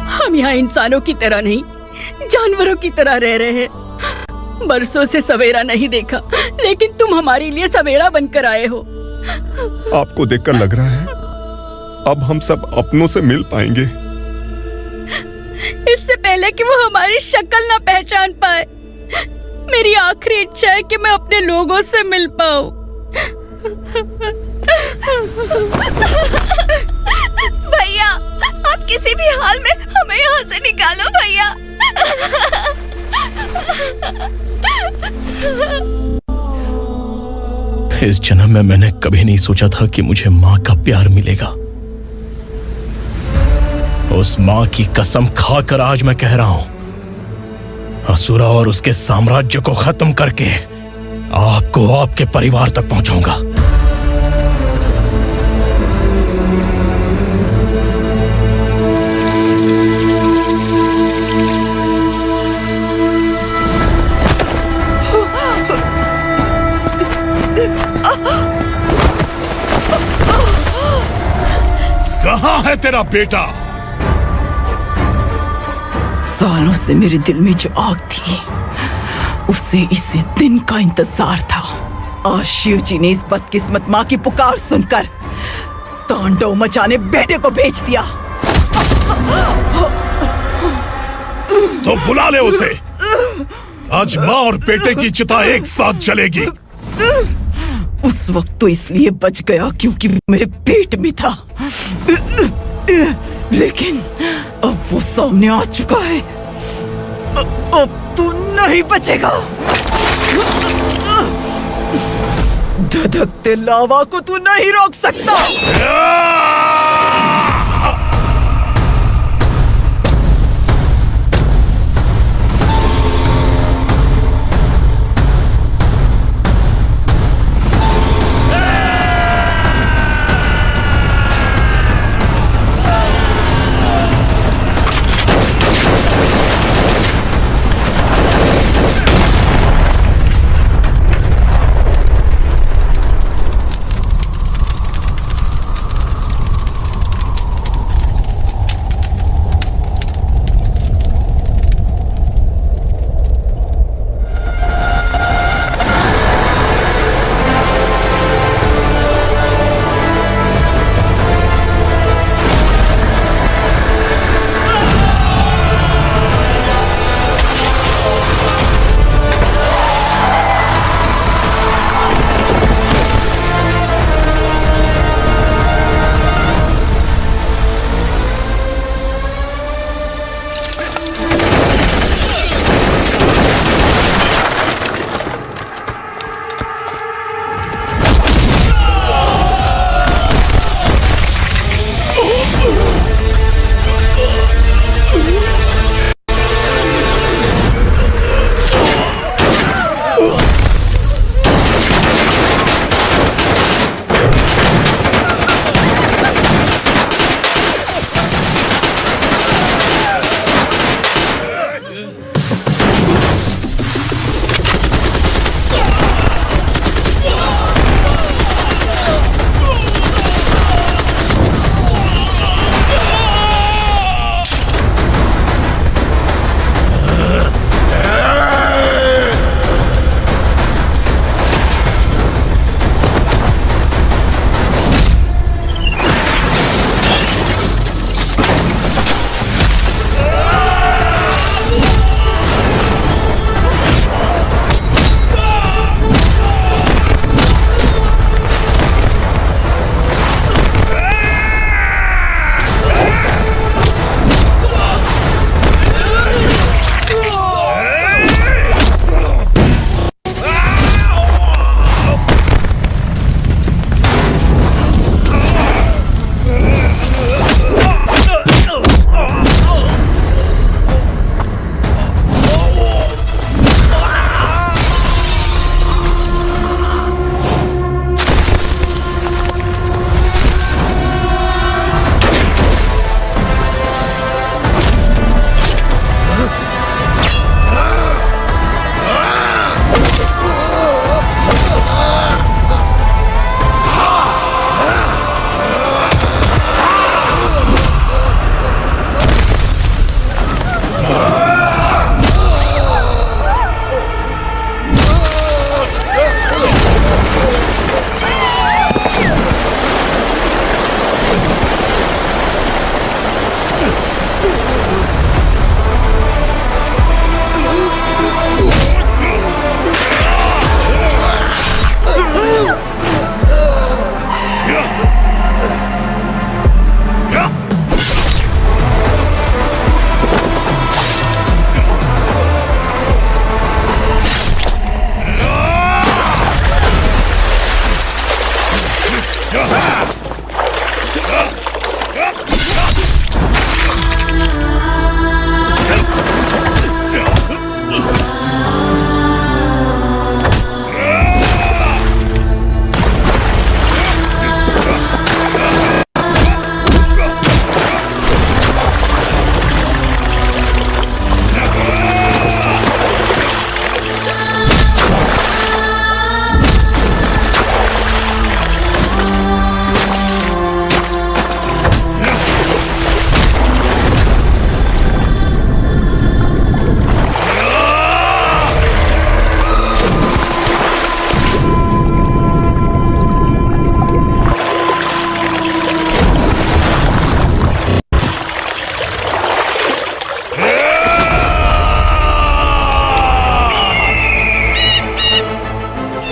हम यहाँ इंसानों की तरह नहीं, जानवरों की तरह रह रहे हैं। बरसों से सवेरा नहीं देखा, लेकिन तुम हमारे लिए सवेरा बनकर आए हो। आपको देखकर लग रहा है अब हम सब अपनों से मिल पाएंगे। इससे पहले कि वो हमारी शक्ल ना पहचान पाए, मेरी आखिरी इच्छा है कि मैं अपने लोगों से मिल पाऊं। भैया, आप किसी भी हाल में हमें यहाँ से निकालो भैया। इस जन्म में मैंने कभी नहीं सोचा था कि मुझे माँ का प्यार मिलेगा। उस माँ की कसम खाकर आज मैं कह रहा हूं, असुरा और उसके साम्राज्य को खत्म करके आपको आपके परिवार तक पहुंचाऊंगा। कहाँ है तेरा बेटा? सालों से मेरे दिल में जो आग थी, उसे इसी दिन का इंतजार था। आज शिव जी ने इस बदकिस्मत माँ की पुकार सुनकर तांडव मचाने बेटे को भेज दिया। तो बुला ले उसे। आज माँ और बेटे की चिता एक साथ जलेगी। उस वक्त तो इसलिए बच गया क्योंकि वो मेरे पेट में था, लेकिन अब वो सामने आ चुका है। अब तू नहीं बचेगा। धधकते लावा को तू नहीं रोक सकता।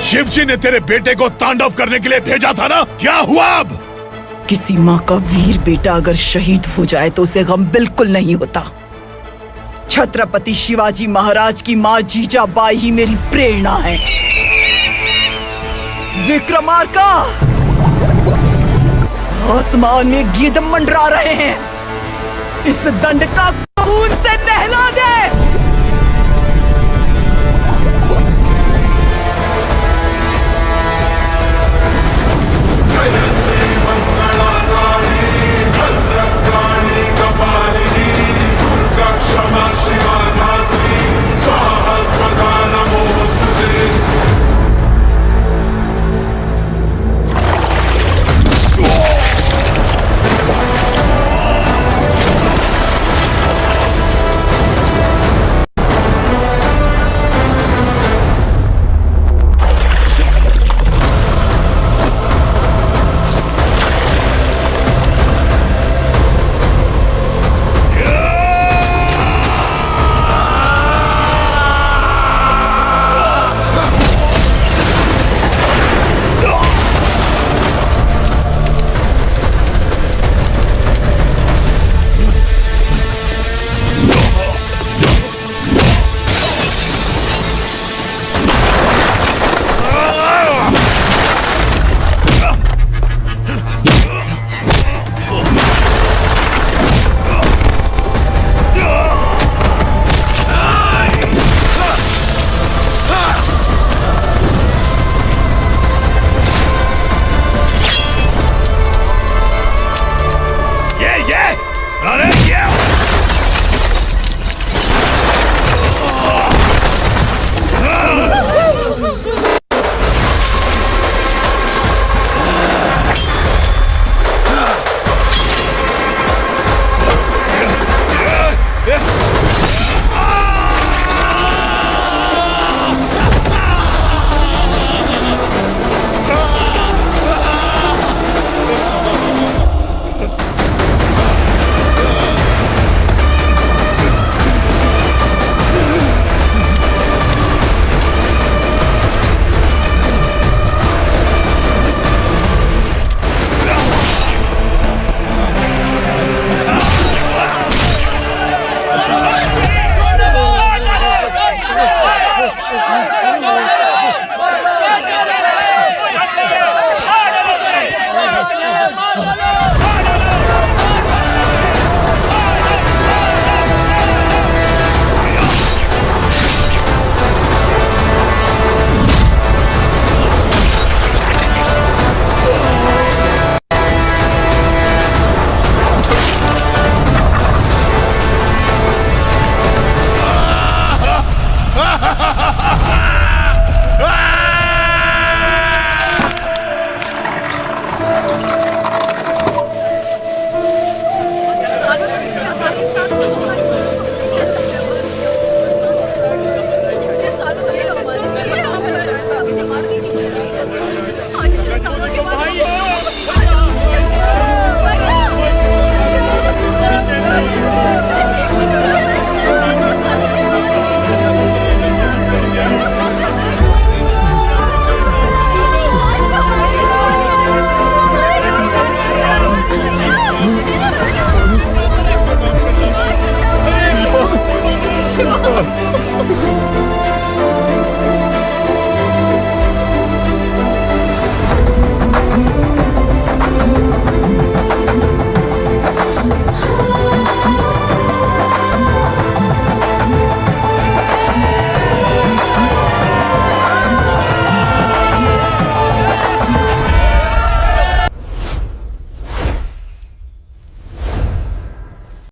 शिव जी ने तेरे बेटे को तांडव करने के लिए भेजा था ना, क्या हुआ अब? किसी माँ का वीर बेटा अगर शहीद हो जाए तो उसे गम बिल्कुल नहीं होता। छत्रपति शिवाजी महाराज की माँ जीजाबाई ही मेरी प्रेरणा है। विक्रमार्का, आसमान में गीत मंडरा रहे हैं, इस दंड का खून से नहला दे।